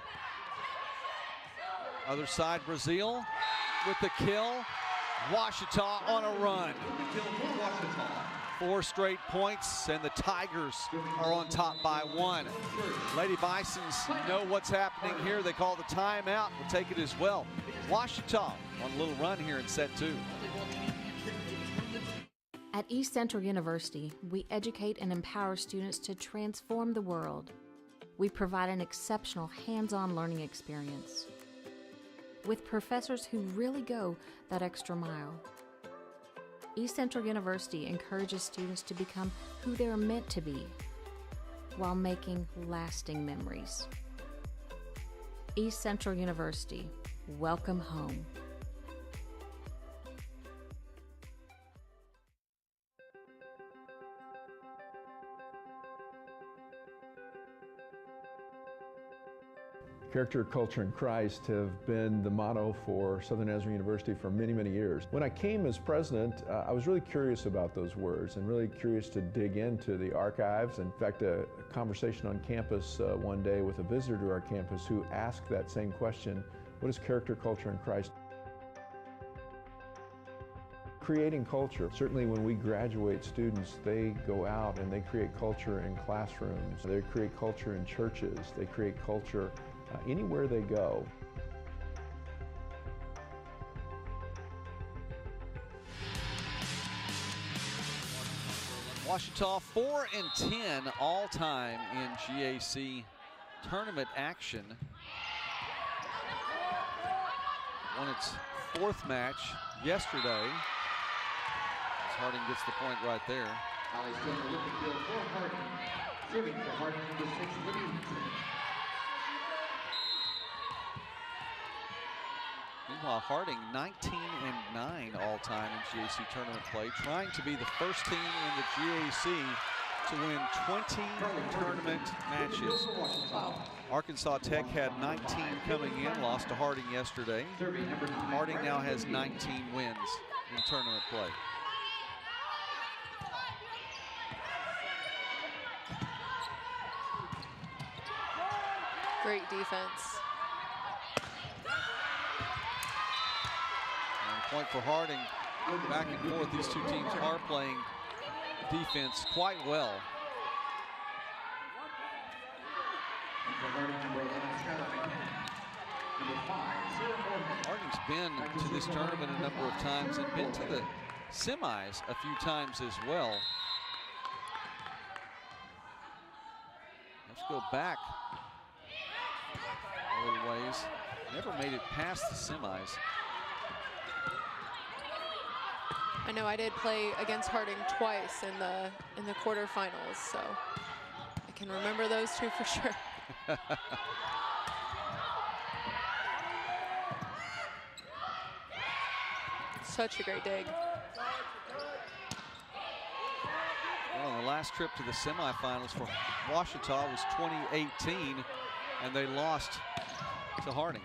Other side, Brazil with the kill. Ouachita on a run. 4 straight points, and the Tigers are on top by 1. Lady Bisons know what's happening here. They call the timeout. We'll take it as well. Ouachita on a little run here in set 2. At East Central University, we educate and empower students to transform the world. We provide an exceptional hands-on learning experience with professors who really go that extra mile. East Central University encourages students to become who they're meant to be while making lasting memories. East Central University, welcome home. Character, culture, and Christ have been the motto for Southern Nazarene University for many, many years. When I came as president, I was really curious about those words and really curious to dig into the archives. In fact, a conversation on campus one day with a visitor to our campus who asked that same question, what is character, culture, and Christ? Creating culture. Certainly when we graduate students, they go out and they create culture in classrooms. They create culture in churches. They create culture anywhere they go. Ouachita 4-10 all-time in GAC tournament action. Won its 4th match yesterday. As Harding gets the point right there. Allie Stoner with the kill for Harding. Serving for Harding, number 6, Livingston. Meanwhile, Harding 19-9 all-time in GAC tournament play, trying to be the first team in the GAC to win 20 tournament matches. Arkansas Tech had 19 coming in, lost to Harding yesterday. Harding now has 19 wins in tournament play. Great defense. Point for Harding. Back and forth, these two teams are playing defense quite well. Harding's been to this tournament a number of times and been to the semis a few times as well. Let's go back a little ways. Never made it past the semis. I know I did play against Harding twice in the quarterfinals, so I can remember those two for sure. Such a great dig. Well, the last trip to the semifinals for Ouachita was 2018, and they lost to Harding.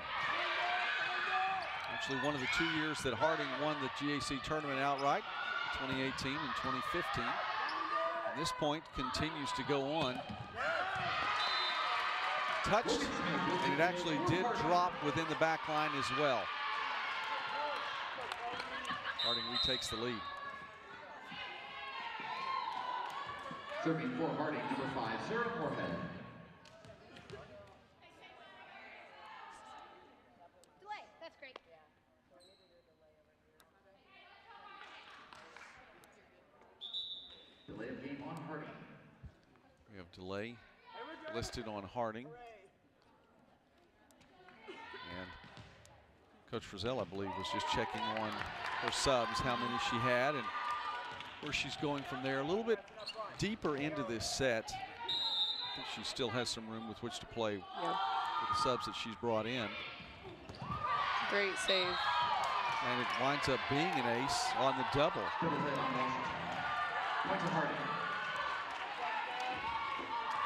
Actually, one of the 2 years that Harding won the GAC tournament outright, 2018 and 2015. And this point continues to go on. Touched, and it actually did drop within the back line as well. Harding retakes the lead. Serving for Harding, number 5, Sarah Moorhead. Delay, that's great. Delay of game on Harding. We have delay listed on Harding. And Coach Frizzell, I believe, was just checking on her subs, how many she had and where she's going from there. A little bit deeper into this set. I think she still has some room with which to play with the subs that she's brought in. Great save. And it winds up being an ace on the double.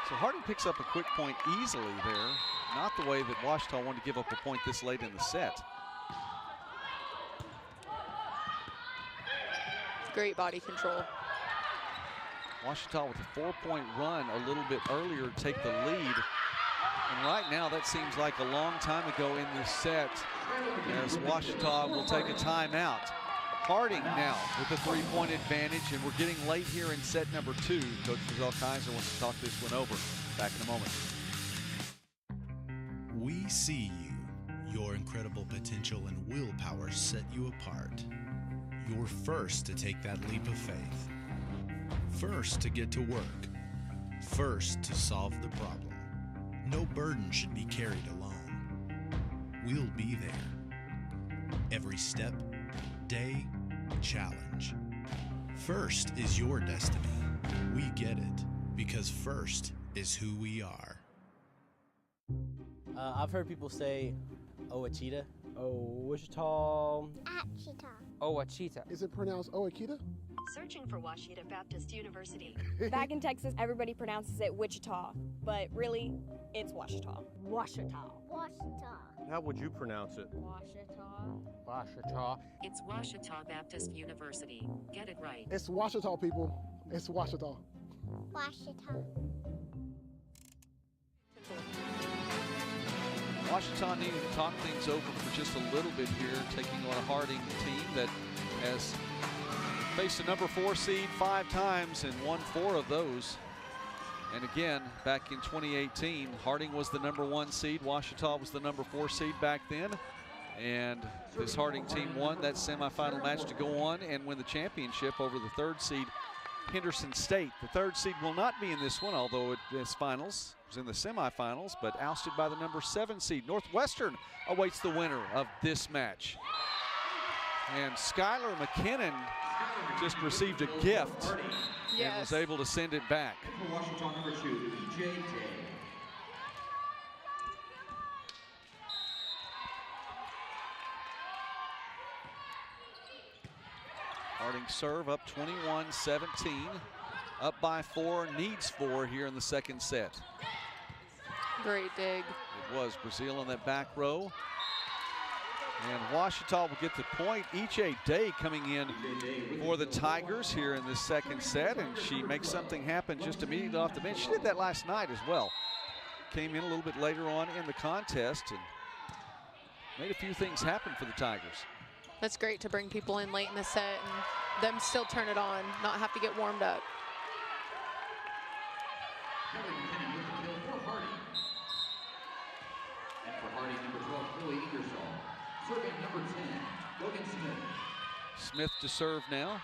So Harding picks up a quick point easily there. Not the way that Ouachita wanted to give up a point this late in the set. Great body control. Ouachita with a 4-point run a little bit earlier take the lead. And right now that seems like a long time ago in this set, as Ouachita will take a timeout. Harding now with a 3-point advantage, and we're getting late here in set number 2. Coach Frizzell Kaiser wants to talk this one over. Back in a moment. We see you. Your incredible potential and willpower set you apart. You're first to take that leap of faith. First to get to work. First to solve the problem. No burden should be carried alone. We'll be there. Every step, day, challenge. First is your destiny. We get it, because first is who we are. I've heard people say Ouachita. Ouachita. Ouachita. Is it pronounced Ouachita? Searching for Ouachita Baptist University. Back in Texas, everybody pronounces it Wichita, but really, it's Ouachita. Ouachita. Ouachita. How would you pronounce it? Ouachita. Ouachita. It's Ouachita Baptist University. Get it right. It's Ouachita, people. It's Ouachita. Ouachita. Ouachita needing to talk things over for just a little bit here, taking on a Harding team that has faced a number 4 seed 5 times and won 4 of those. And again, back in 2018, Harding was the number 1 seed. Ouachita was the number 4 seed back then. And this Harding team won that semifinal match to go on and win the championship over the 3rd seed, Henderson State. The 3rd seed will not be in this one, although it's finals. It was in the semifinals, but ousted by the number 7 seed. Northwestern awaits the winner of this match. And Skylar McKinnon just received a gift and was able to send it back. For Ouachita, number 2, EJ Day. Harding serve up 21-17, up by 4, needs 4 here in the 2nd set. Great dig. It was Brazil on that back row. And Ouachita will get the point. EJ Day coming in for the Tigers here in this 2nd set, and she makes something happen just immediately off the bench. She did that last night as well. Came in a little bit later on in the contest and made a few things happen for the Tigers. That's great to bring people in late in the set and them still turn it on, not have to get warmed up. Kelly McKinnon with the kill for Harding. And for Harding, number 12, Chloe Ingersoll. Serving number 10, Logan Smith. Smith to serve now.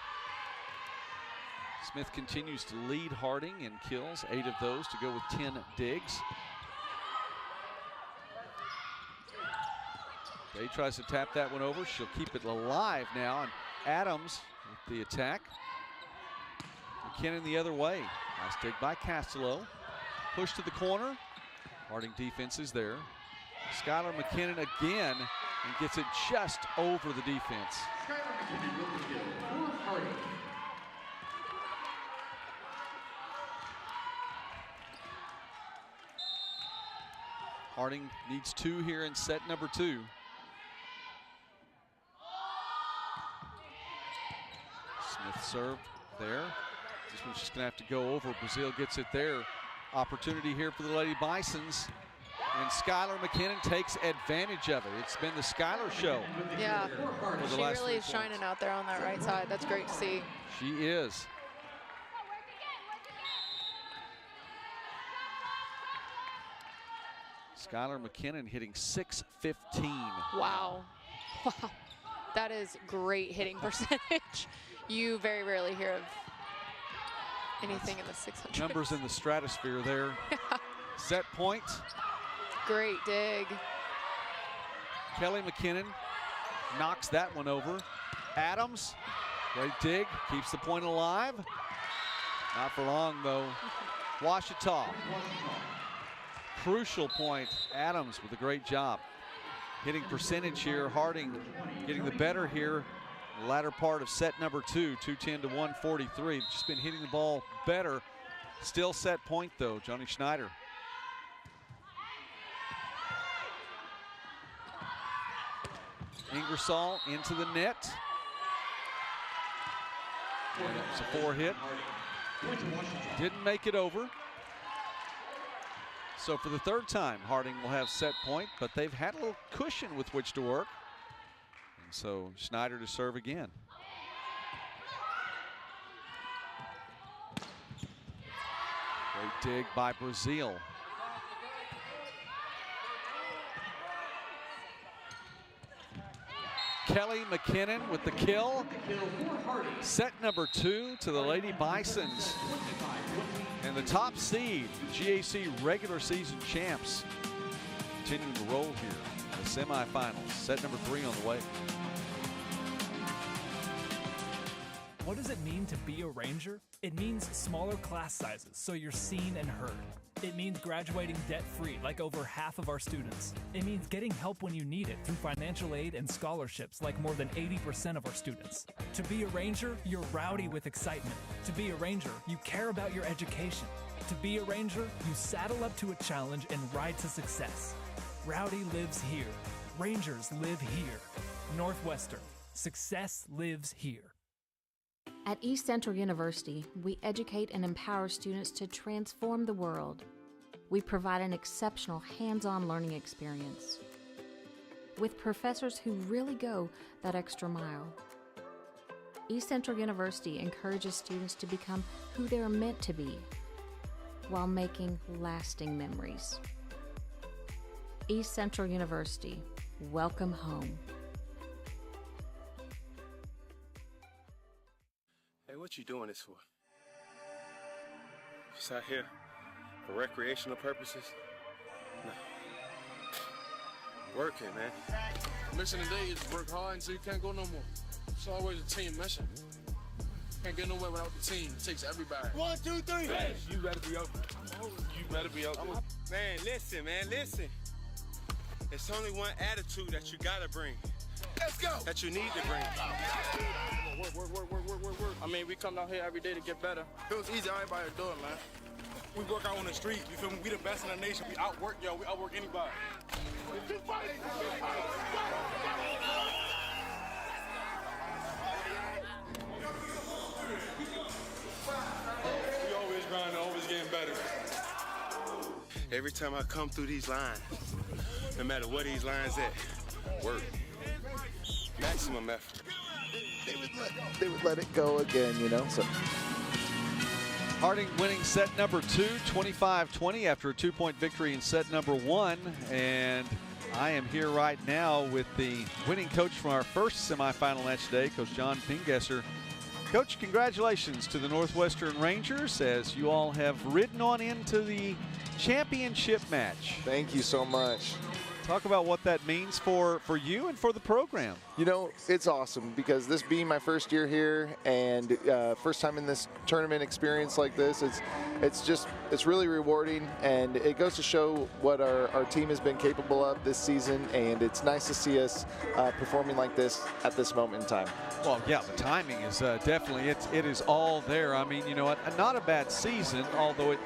Smith continues to lead Harding in kills, 8 of those to go with 10 digs. Day tries to tap that one over. She'll keep it alive now, and Adams the attack. McKinnon the other way. Nice dig by Castello. Push to the corner. Harding defense is there. Skylar McKinnon again and gets it just over the defense. Harding needs 2 here in set number 2. Smith served there. This one's just going to have to go over. Brazil gets it there. Opportunity here for the Lady Bisons. And Skylar McKinnon takes advantage of it. It's been the Skylar show. Yeah, she really is shining out there on that right side. That's great to see. She is. Skylar McKinnon hitting .615. Wow. Wow. That is great hitting percentage. You very rarely hear of anything in the 600s. Numbers in the stratosphere there. Set point. Great dig. Kelly McKinnon knocks that one over. Adams, great dig, keeps the point alive. Not for long though. Ouachita. Crucial point. Adams with a great job. Hitting percentage here. Harding getting the better here. The latter part of set number 2, 210 to 143. Just been hitting the ball better. Still set point though, Johnny Schneider. Ingersoll into the net. And that was a 4 hit. Didn't make it over. So for the 3rd time, Harding will have set point, but they've had a little cushion with which to work. And so Schneider to serve again. Great dig by Brazil. Kelly McKinnon with the kill. Set number 2 to the Lady Bisons. And the top seed, GAC regular season champs, continuing to roll here in the semifinals. Set number 3 on the way. What does it mean to be a Ranger? It means smaller class sizes, so you're seen and heard. It means graduating debt-free, like over half of our students. It means getting help when you need it through financial aid and scholarships, like more than 80% of our students. To be a Ranger, you're rowdy with excitement. To be a Ranger, you care about your education. To be a Ranger, you saddle up to a challenge and ride to success. Rowdy lives here. Rangers live here. Northwestern. Success lives here. At East Central University, we educate and empower students to transform the world. We provide an exceptional hands-on learning experience with professors who really go that extra mile. East Central University encourages students to become who they are meant to be while making lasting memories. East Central University, welcome home. What you doing this for? Just out here for recreational purposes? No. Working, man. Mission today is work hard until you can't go no more. It's always a team mission. Can't get nowhere without the team. It takes everybody. 1, 2, 3. Hey, you better be open. You better be open. Man, listen. It's only one attitude that you gotta bring. Let's go. That you need to bring. Work. I mean, we come down here every day to get better. If it was easy, everybody would do it, man. We work out on the street, you feel me? We the best in the nation. We outwork y'all, we outwork anybody. We always grinding, always getting better. Every time I come through these lines, no matter where these lines at, work. Maximum effort. They would let it go again, you know. So Harding winning set number 2, 25-20 after a 2-point victory in set number 1. And I am here right now with the winning coach from our first semifinal match today, Coach John Pingesser. Coach, congratulations to the Northwestern Rangers as you all have ridden on into the championship match. Thank you so much. Talk about what that means for you and for the program. You know, it's awesome because this being my first year here and first time in this tournament experience like this, it's really rewarding, and it goes to show what our team has been capable of this season, and it's nice to see us performing like this at this moment in time. Well, yeah, the timing is definitely, it is all there. I mean, you know what, not a bad season, although it,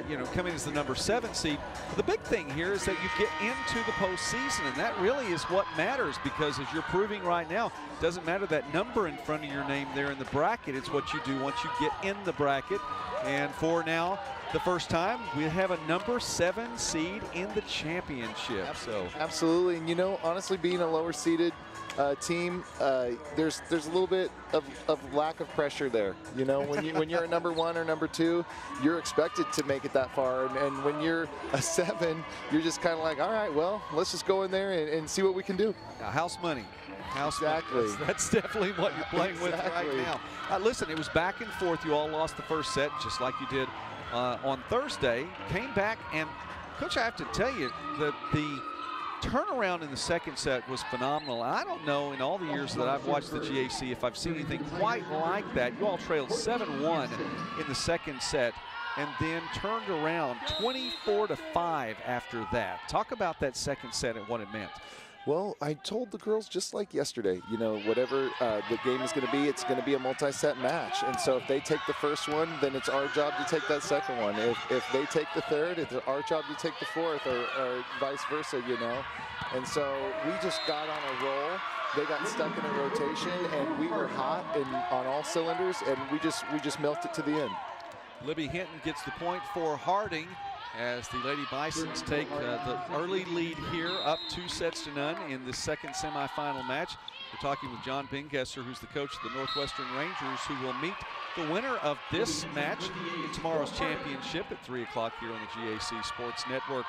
you know, coming as the number 7 seed. But the big thing here is that you get into the postseason, and that really is what matters, because as you're proving right now, it doesn't matter that number in front of your name there in the bracket. It's what you do once you get in the bracket. And for now, the first time, we have a number 7 seed in the championship. So absolutely, and you know, honestly, being a lower seeded team, there's a little bit of lack of pressure there. You know, when you're a number 1 or number 2, you're expected to make it that far, and when you're a 7, you're just kind of like, all right, well, let's just go in there and see what we can do. House money. Exactly. That's definitely what you're playing with right now. Listen, it was back and forth. You all lost the first set, just like you did on Thursday. Came back, and Coach, I have to tell you that the turnaround in the second set was phenomenal. I don't know in all the years that I've watched the GAC if I've seen anything quite like that. You all trailed 7-1 in the second set and then turned around 24-5 after that. Talk about that second set and what it meant. Well, I told the girls just like yesterday, you know, whatever the game is going to be, it's going to be a multi-set match. And so if they take the first one, then it's our job to take that second one. If they take the third, it's our job to take the fourth, or vice versa, you know. And so we just got on a roll. They got stuck in a rotation, and we were hot and on all cylinders, and we just milked it to the end. Libby Hinton gets the point for Harding, as the Lady Bisons take the early lead here, up 2-0 in the second semifinal match. We're talking with John Bingesser, who's the coach of the Northwestern Rangers, who will meet the winner of this match in tomorrow's championship at 3 o'clock here on the GAC Sports Network.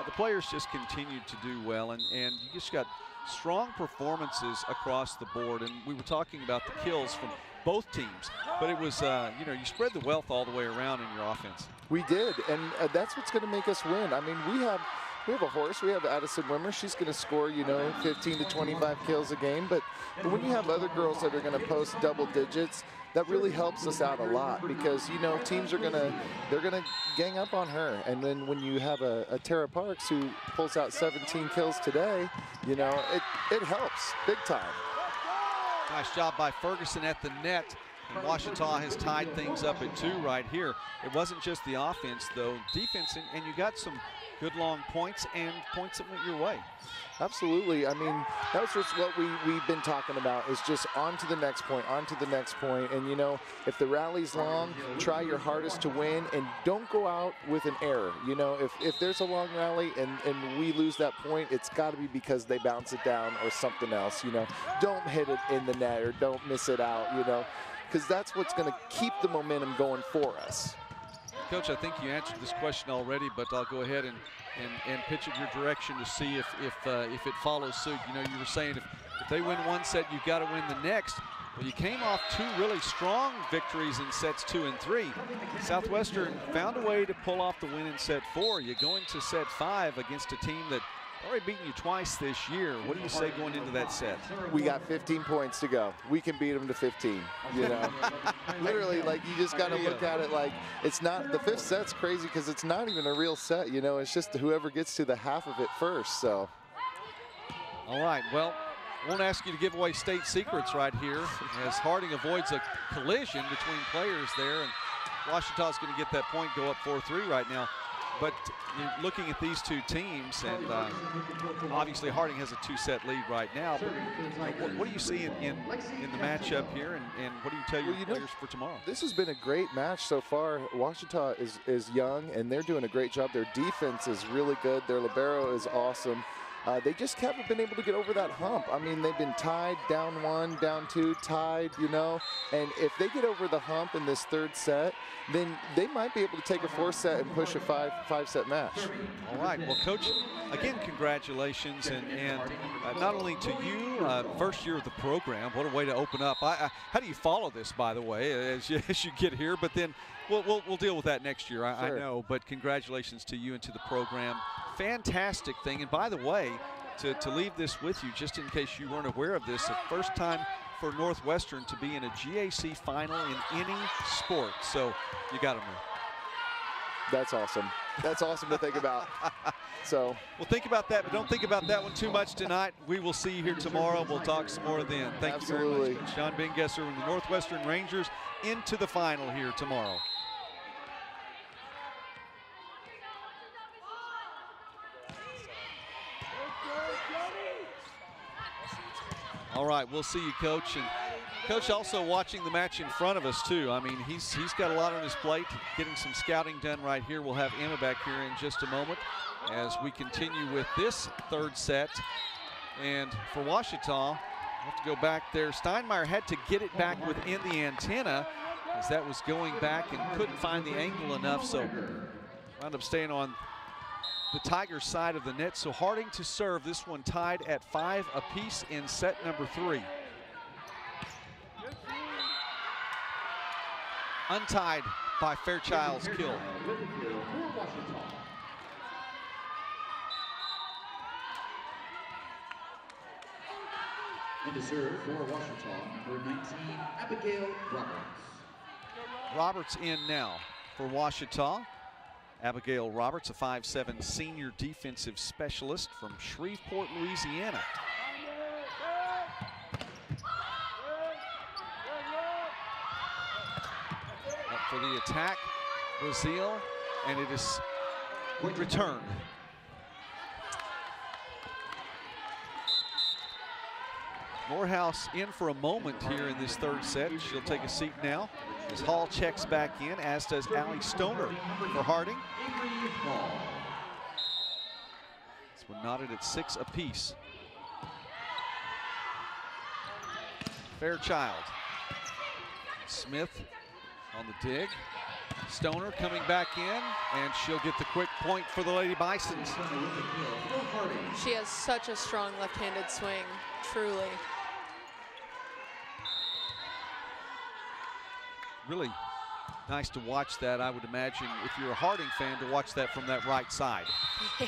The players just continued to do well, and you just got strong performances across the board. And we were talking about the kills from both teams, but it was, you know, you spread the wealth all the way around in your offense. We did, and that's what's going to make us win. I mean, we have a horse. We have Addison Wimmer. She's going to score, you know, 15 to 25 kills a game. But when you have other girls that are going to post double digits, that really helps us out a lot, because, you know, teams are they're going to gang up on her. And then when you have a Tara Parks who pulls out 17 kills today, you know, it helps big time. Nice job by Ferguson at the net. And Ouachita has tied things up at 2 right here. It wasn't just the offense, though. Defense, and you got some good long points and points that went your way. Absolutely. I mean, that was just what we've been talking about, is just on to the next point, on to the next point. And, you know, if the rally's long, try your hardest to win, and don't go out with an error. You know, if there's a long rally and we lose that point, it's got to be because they bounce it down or something else, you know. Don't hit it in the net or don't miss it out, you know, because that's what's going to keep the momentum going for us. Coach, I think you answered this question already, but I'll go ahead and pitch it your direction to see if it follows suit. You know, you were saying if they win one set, you've got to win the next. Well, you came off 2 really strong victories in sets 2 and 3. Southwestern found a way to pull off the win in set 4. You go into set 5 against a team that already beaten you twice this year. What do you say going into that set? We got 15 points to go. We can beat them to 15, you know. Literally, like, you just got to look at it like it's not, the 5th set's crazy because it's not even a real set, you know. It's just whoever gets to the half of it first, so. All right, well, won't ask you to give away state secrets right here as Harding avoids a collision between players there, and Ouachita's going to get that point, go up 4-3 right now. But you're looking at these two teams, and obviously Harding has a 2-set lead right now. But what do you see in the matchup here, and what do you tell your players for tomorrow? This has been a great match so far. Ouachita is young, and they're doing a great job. Their defense is really good. Their libero is awesome. They just haven't been able to get over that hump. I mean, they've been tied, down 1, down 2, tied, you know. And if they get over the hump in this 3rd set, then they might be able to take a 4th set and push a 5-set match. All right, well, Coach, again, congratulations, and not only to you, first year of the program. What a way to open up. How do you follow this, by the way, as you get here? But then we'll deal with that next year, I know. But congratulations to you and to the program. fantastic thing. And by the way, to leave this with you, just in case you weren't aware of this, the first time for Northwestern to be in a GAC final in any sport. So you got them there. That's awesome. That's awesome to think about. So, well, think about that, but don't think about that one too much tonight. We will see you here tomorrow. We'll talk some more then. Thank you very much, Coach John Bengesser and the Northwestern Rangers into the final here tomorrow. All right, we'll see you, Coach. And Coach also watching the match in front of us too. I mean, he's got a lot on his plate, getting some scouting done right here. We'll have Emma back here in just a moment as we continue with this third set. And for Ouachita, we'll have to go back there. Steinmeier had to get it back within the antenna as that was going back and couldn't find the angle enough, so wound up staying on the Tigers' side of the net. So Harding to serve, this one tied at 5 apiece in set number 3. Untied by Fairchild's kill. And to serve for Ouachita, number 19, Abigail Roberts. Roberts in now for Ouachita. Abigail Roberts, a 5'7" senior defensive specialist from Shreveport, Louisiana. Up for the attack, Brazil, and it is returned. Morehouse in for a moment here in this third set. She'll take a seat now as Hall checks back in, as does Allie Stoner for Harding. This one knotted at 6 apiece. Fairchild. Smith on the dig. Stoner coming back in, and she'll get the quick point for the Lady Bisons. She has such a strong left-handed swing, truly. Really nice to watch that. I would imagine if you're a Harding fan to watch that from that right side. Yeah.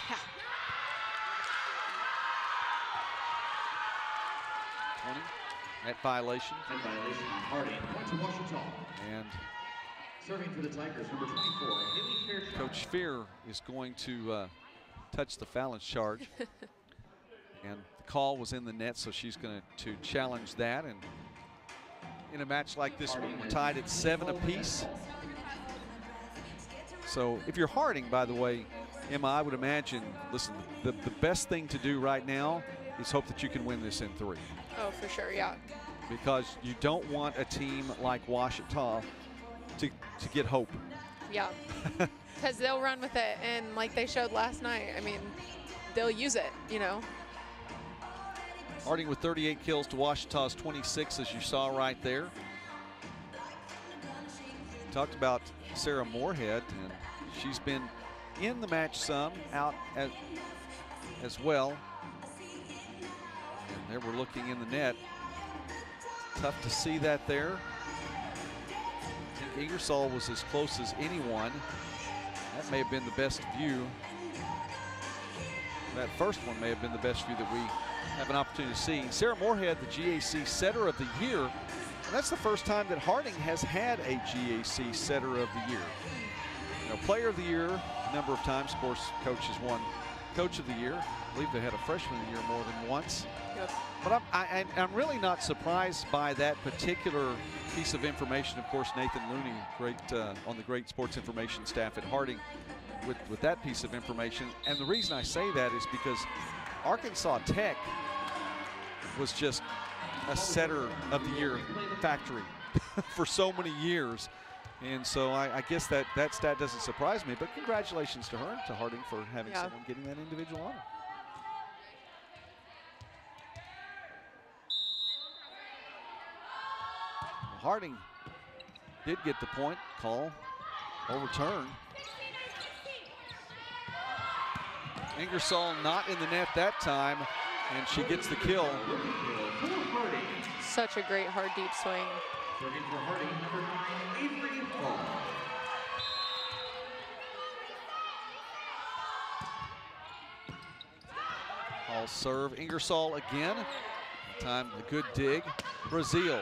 Net violation. Net violation, Harding, point to Ouachita. And serving for the Tigers, number 24, Haley Fairchild. Coach Fear is going to touch the foul charge. And the call was in the net, so she's going to challenge that. And in a match like this one, we're tied at 7 apiece. So if you're Harding, by the way, Emma, I would imagine, listen, the best thing to do right now is hope that you can win this in 3. Oh, for sure, yeah. Because you don't want a team like Ouachita to get hope. Yeah, because they'll run with it, and like they showed last night, I mean, they'll use it, you know. Harding with 38 kills to Ouachita's 26, as you saw right there. Talked about Sarah Moorhead, and she's been in the match some, out as well. And there we're looking in the net. Tough to see that there. I think Ingersoll was as close as anyone. That may have been the best view. That first one may have been the best view that we have an opportunity to see. Sarah Moorhead, the GAC Setter of the Year. And that's the first time that Harding has had a GAC Setter of the Year. You know, Player of the Year a number of times. Of course, Coach has won Coach of the Year. I believe they had a Freshman of the Year more than once. Yep. But I'm really not surprised by that particular piece of information. Of course, Nathan Looney, great on the great sports information staff at Harding, with that piece of information. And the reason I say that is because Arkansas Tech was just a Setter of the Year factory for so many years. And so I guess that stat doesn't surprise me, but congratulations to her and to Harding for having someone getting that individual honor. Harding did get the point, call overturned. Ingersoll not in the net that time, and she gets the kill. Such a great hard deep swing. Serving for Harding, number 9, Avery Hall. Foul serve. Ingersoll again. That time a good dig. Brazil.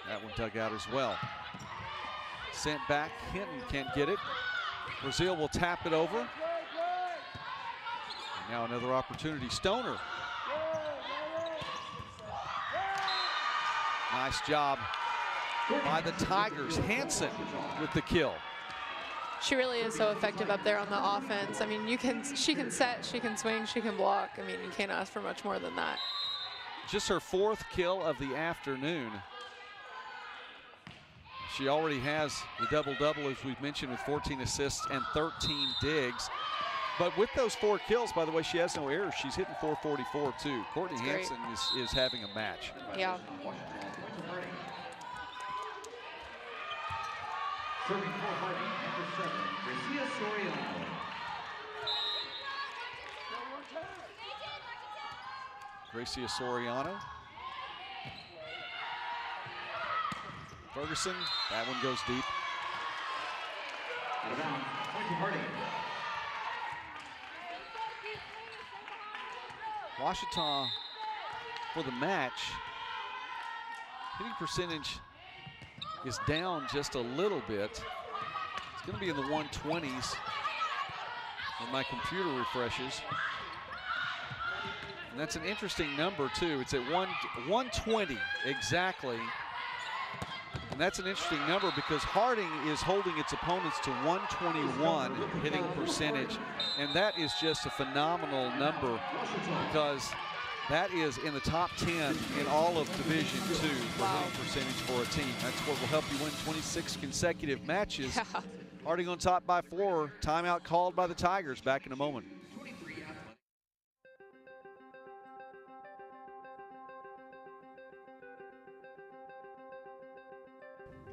That one dug out as well. Sent back. Hinton can't get it. Brazil will tap it over. And now another opportunity. Stoner. Nice job by the Tigers. Hansen with the kill. She really is so effective up there on the offense. I mean, she can set, she can swing, she can block. I mean, you can't ask for much more than that. Just her 4th kill of the afternoon. She already has the double-double, as we've mentioned, with 14 assists and 13 digs. But with those 4 kills, by the way, she has no errors. She's hitting 444 too. Courtney Hansen is having a match. Yeah. Serving for Harding, number 7, Gracia Soriano. Gracia Soriano. Ferguson, that one goes deep. Out of bounds, point to Harding. Ouachita for the match. Hitting percentage is down just a little bit. It's going to be in the 120s when my computer refreshes. And that's an interesting number too. It's at 120 exactly. And that's an interesting number because Harding is holding its opponents to 121 hitting percentage. And that is just a phenomenal number because that is in the top 10 in all of Division II for hitting percentage for a team. That's what will help you win 26 consecutive matches. Yeah. Harding on top by 4. Timeout called by the Tigers. Back in a moment.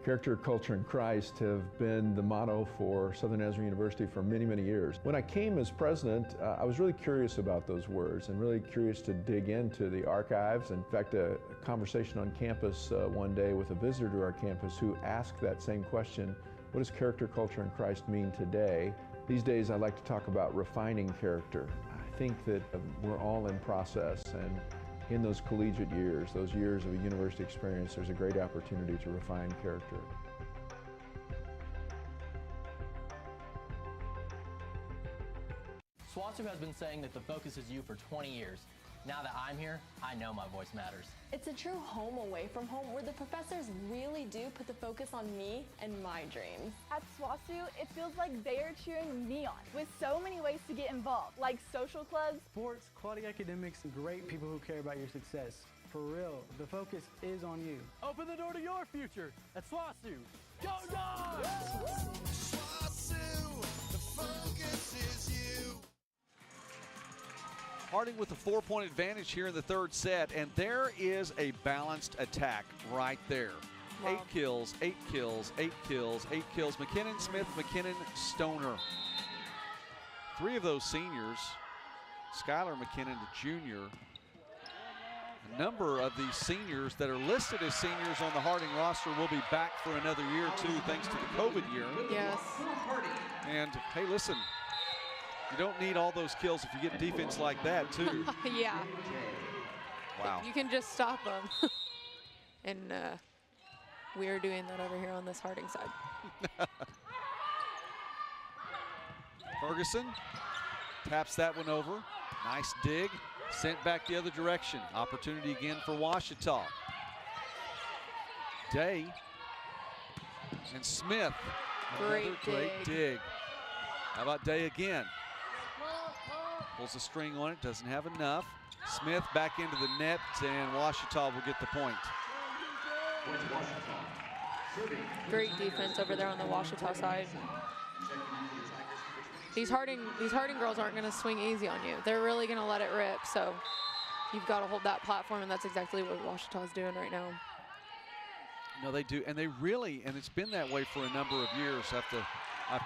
Character, culture, and Christ have been the motto for Southern Nazarene University for many, many years. When I came as president, I was really curious about those words and really curious to dig into the archives. In fact, a conversation on campus one day with a visitor to our campus who asked that same question, what does character, culture, and Christ mean today? These days, I like to talk about refining character. I think that we're all in process, and in those collegiate years, those years of a university experience, there's a great opportunity to refine character. SWASU has been saying that the focus is you for 20 years. Now that I'm here, I know my voice matters. It's a true home away from home where the professors really do put the focus on me and my dreams. At SWASU, it feels like they are cheering me on with so many ways to get involved, like social clubs, sports, quality academics, and great people who care about your success. For real, the focus is on you. Open the door to your future at SWASU. Go Dogs! SWASU, the focus is you. Harding with a 4-point advantage here in the 3rd set, and there is a balanced attack right there. Wow. 8 kills, 8 kills, 8 kills, 8 kills. McKinnon, Smith, McKinnon, Stoner. 3 of those seniors, Skylar McKinnon, the junior. A number of these seniors that are listed as seniors on the Harding roster will be back for another year or two thanks to the COVID year. Yes. And hey, listen, you don't need all those kills if you get defense like that, too. Yeah. Wow. You can just stop them. And we are doing that over here on this Harding side. Ferguson taps that one over. Nice dig. Sent back the other direction. Opportunity again for Ouachita. Day and Smith. Great dig. How about Day again? Pulls a string on it, doesn't have enough. Smith back into the net, and Ouachita will get the point. Great defense over there on the Ouachita side. These Harding girls aren't going to swing easy on you. They're really going to let it rip, so you've got to hold that platform, and that's exactly what Ouachita's doing right now. No, they do, and they really, and it's been that way for a number of years after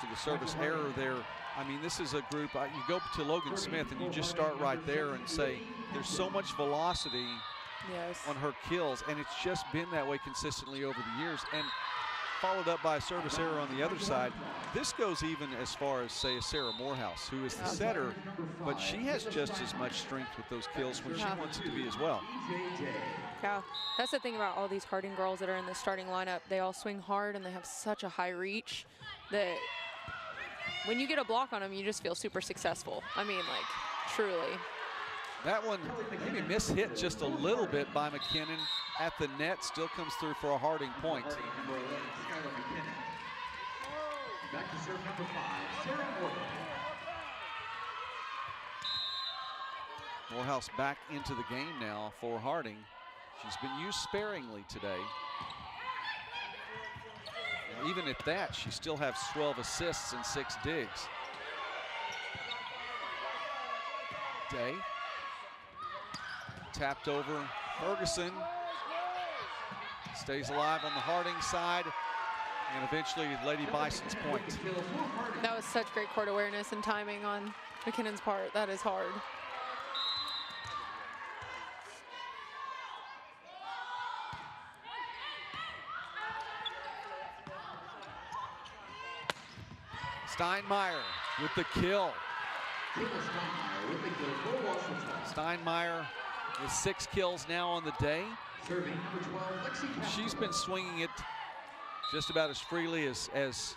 the service error there. I mean, this is a group, you go to Logan Smith and you just start right there and say, there's so much velocity on her kills, and it's just been that way consistently over the years. And followed up by a service error on the other side. This goes even as far as, say, a Sarah Morehouse, who is the setter, but she has just as much strength with those kills when she wants it to be as well. Yeah, that's the thing about all these Harding girls that are in the starting lineup. They all swing hard and they have such a high reach that when you get a block on them, you just feel super successful. I mean, like, truly. That one maybe mishit just a little bit by McKinnon at the net. Still comes through for a Harding point. Back to serve number 5, Sarah Morehouse. Morehouse back into the game now for Harding. She's been used sparingly today. And even at that, she still has 12 assists and 6 digs. Day. Tapped over Ferguson. Stays alive on the Harding side. And eventually Lady Bison's point. That was such great court awareness and timing on McKinnon's part. That is hard. Steinmeier with the kill. Steinmeier with 6 kills now on the day. She's been swinging it just about as freely as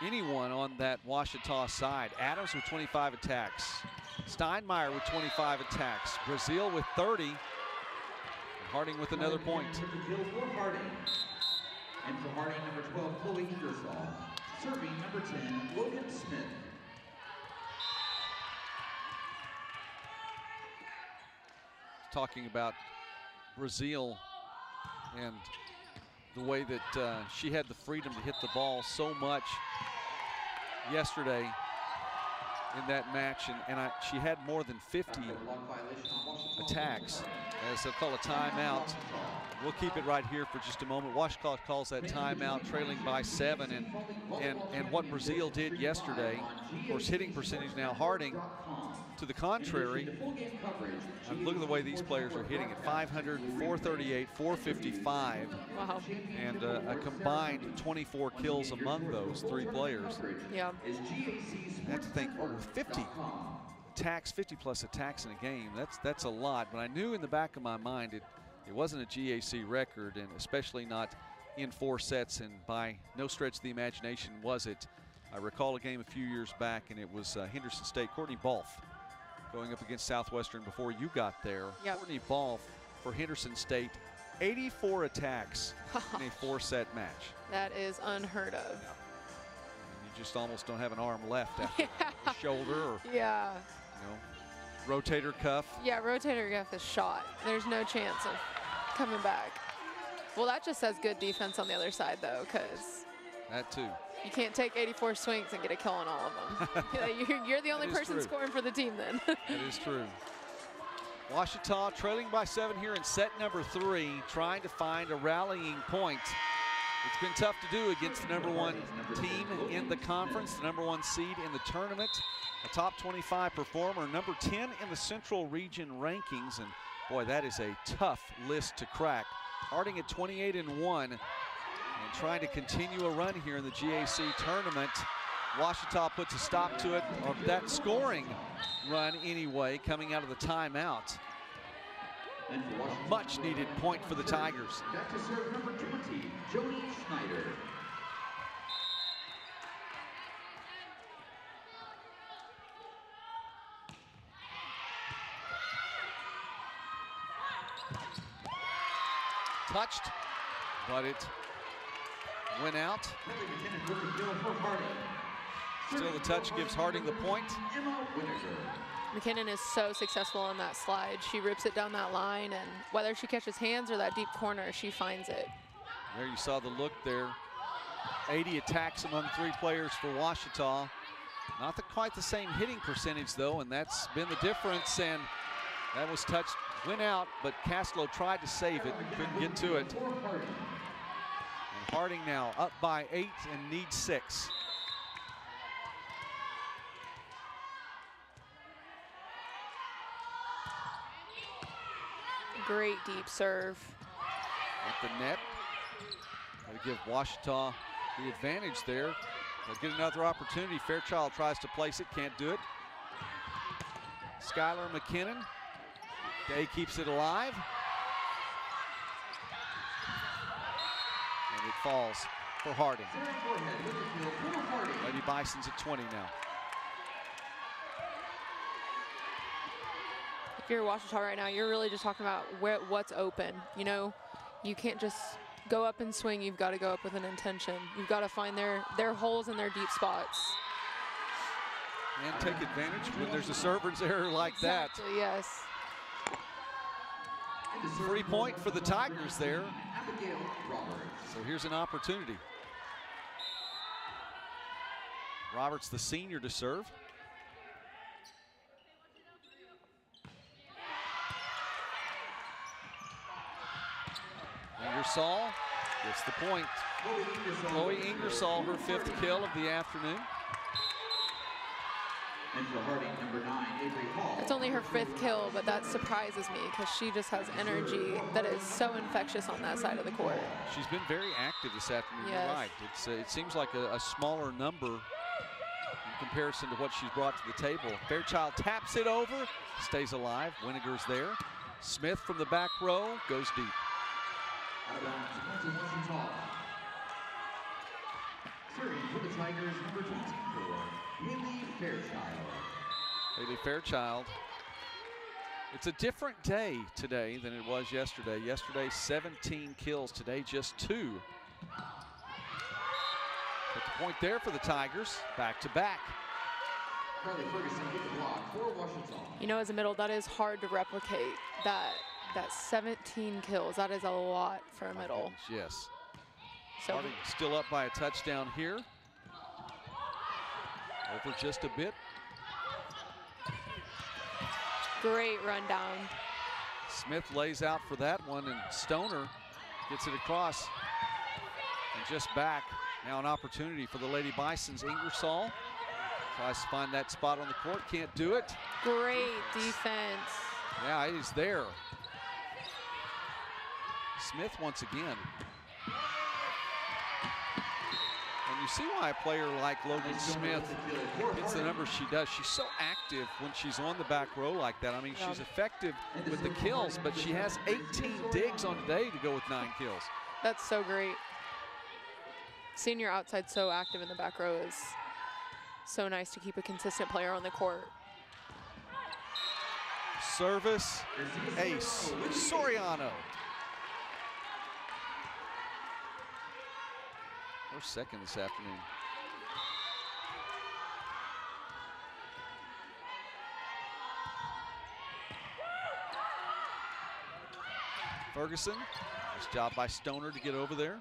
anyone on that Ouachita side. Adams with 25 attacks. Steinmeier with 25 attacks. Brazil with 30. And Harding with another point. And for Harding, number 12, Chloe Ingersoll. Serving number 10, Logan Smith. Talking about Brazil and the way that she had the freedom to hit the ball so much yesterday in that match, and she had more than 50 attacks, as they'll call a timeout. We'll keep it right here for just a moment. Ouachita calls that timeout, trailing by 7, and what Brazil did yesterday, of course, hitting percentage now. Harding, to the contrary, look at the way these players are hitting it. 500, 438, 455, wow. And a combined 24 kills among those 3 players. Yeah. I have to think, 50 attacks, 50+ attacks in a game. That's a lot, but I knew in the back of my mind it wasn't a GAC record, and especially not in 4 sets, and by no stretch of the imagination was it. I recall a game a few years back, and it was Henderson State. Courtney Balfe going up against Southwestern before you got there. Yep. Courtney Balfe for Henderson State, 84 attacks in a 4-set match. That is unheard of. And you just almost don't have an arm left after a shoulder or yeah. Rotator cuff. Yeah, rotator cuff is shot. There's no chance of coming back. Well, that just says good defense on the other side, though, because that too. You can't take 84 swings and get a kill on all of them. You're the only person scoring for the team then. That is true. Ouachita trailing by 7 here in set number 3, trying to find a rallying point. It's been tough to do against the #1 team in the conference, the #1 seed in the tournament, a top 25 performer, number 10 in the Central Region rankings, and boy, that is a tough list to crack. Harding at 28-1 and trying to continue a run here in the GAC tournament. Ouachita puts a stop to it, or that scoring run anyway, coming out of the timeout. A much needed point for the Tigers. Back to serve number 20, Jody Schneider. Touched, but it went out. Still the touch gives Harding the point. McKinnon is so successful on that slide. She rips it down that line, and whether she catches hands or that deep corner, she finds it. There you saw the look there. 80 attacks among 3 players for Ouachita. Not quite the same hitting percentage, though, and that's been the difference. And that was touched, went out, but Caslow tried to save it, couldn't get to it. And Harding now up by 8 and needs 6. Great deep serve. At the net. Got to give Ouachita the advantage there. They'll get another opportunity. Fairchild tries to place it, can't do it. Skylar McKinnon. Day keeps it alive. And it falls for Harding. Lady Bison's at 20 now. If you're Ouachita right now, you're really just talking about what's open. You know, you can't just go up and swing. You've got to go up with an intention. You've got to find their holes and their deep spots. And take advantage when there's a server's error like Exactly, yes. 3-point for the Tigers there. So here's an opportunity. Roberts, the senior, to serve. Ingersoll gets the point. Chloe Ingersoll, her 5th kill of the afternoon. And for Harding, number 9, Avery Hall. It's only her 5th kill, but that surprises me because she just has energy that is so infectious on that side of the court. She's been very active this afternoon. Yes. You're right. It seems like a smaller number in comparison to what she's brought to the table. Fairchild taps it over, stays alive. Winiger's there. Smith from the back row goes deep. Out of bounds, Ouachita. Serving for the Tigers, number 24, Haley Fairchild. Haley Fairchild. It's a different day today than it was yesterday. Yesterday, 17 kills. Today, just 2. But the point there for the Tigers. Back to back. Carly Ferguson with the block for Ouachita. You know, as a middle, that is hard to replicate. That 17 kills, that is a lot for a middle. Yes. So Harding still up by a touchdown here. Over just a bit. great rundown. Smith lays out for that one, and Stoner gets it across and just back. Now an opportunity for the Lady Bisons. Ingersoll tries to find that spot on the court, can't do it. Great defense. Yeah, he's there. Smith once again. And you see why a player like Logan Smith gets the numbers she does. She's so active when she's on the back row like that. I mean, she's effective with the kills, but she has 18 digs on today to go with 9 kills. That's so great. Seeing your outside so active in the back row is so nice to keep a consistent player on the court. Service, ace, Soriano. Or second this afternoon. Ferguson, nice job by Stoner to get over there.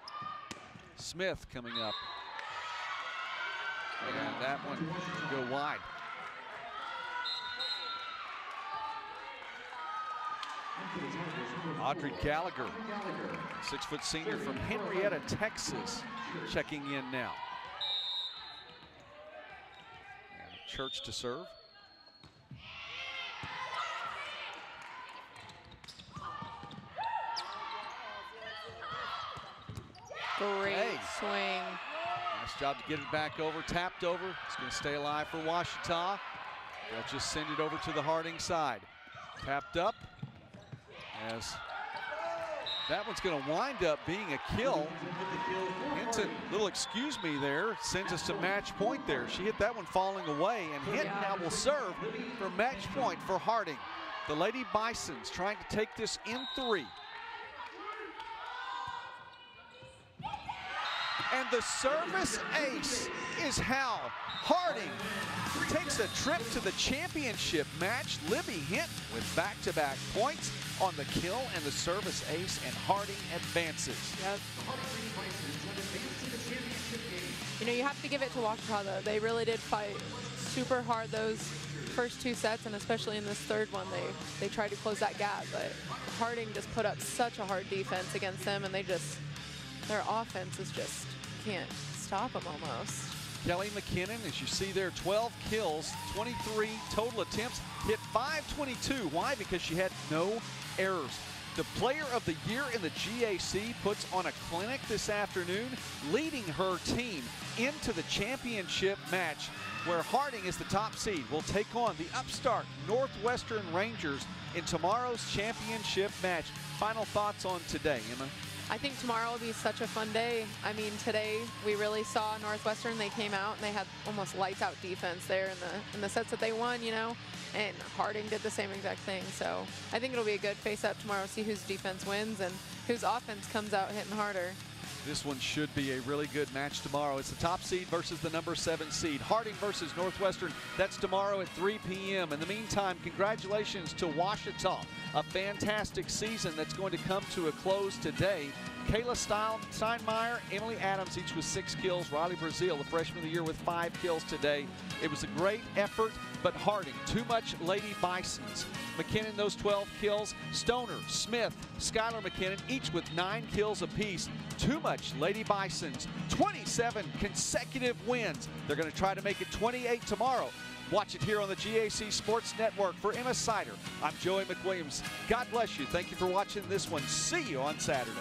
Smith coming up. And that one will go wide. Audrey Gallagher, 6-foot senior from Henrietta, Texas, checking in now. And Church to serve. Great swing. Nice job to get it back over, tapped over. It's going to stay alive for Ouachita. They'll just send it over to the Harding side. Tapped up. As that one's going to wind up being a kill. Hinton, little excuse me there, sends us to match point there. She hit that one falling away, and Hinton now will serve for match point for Harding. The Lady Bisons trying to take this in 3. And the service ace is how Harding takes a trip to the championship match. Libby Hinton with back-to-back points on the kill and the service ace, and Harding advances. Yep. You know, you have to give it to Ouachita, though. They really did fight super hard those first 2 sets, and especially in this third one, they tried to close that gap, but Harding just put up such a hard defense against them, and their offense is just, can't stop them almost. Kelly McKinnon, as you see there, 12 kills, 23 total attempts, hit 522. Why? Because she had no errors. The Player of the Year in the GAC puts on a clinic this afternoon, leading her team into the championship match, where Harding is the top seed, will take on the upstart Northwestern Rangers in tomorrow's championship match. Final thoughts on today, Emma? I think tomorrow will be such a fun day. I mean, today we really saw Northwestern. They came out and they had almost lights out defense there in the sets that they won, you know, and Harding did the same exact thing. So I think it'll be a good face-up tomorrow, see whose defense wins and whose offense comes out hitting harder. This one should be a really good match tomorrow. It's the top seed versus the number 7 seed. Harding versus Northwestern. That's tomorrow at 3 p.m. In the meantime, congratulations to Ouachita. A fantastic season that's going to come to a close today. Kayla Steinmeier, Emily Adams, each with 6 kills. Riley Brazil, the freshman of the year, with 5 kills today. It was a great effort, but Harding, too much Lady Bisons. McKinnon, those 12 kills. Stoner, Smith, Skylar McKinnon, each with 9 kills apiece. Too much Lady Bisons. 27 consecutive wins. They're going to try to make it 28 tomorrow. Watch it here on the GAC Sports Network. For Emma Sider, I'm Joey McWilliams. God bless you. Thank you for watching this one. See you on Saturday.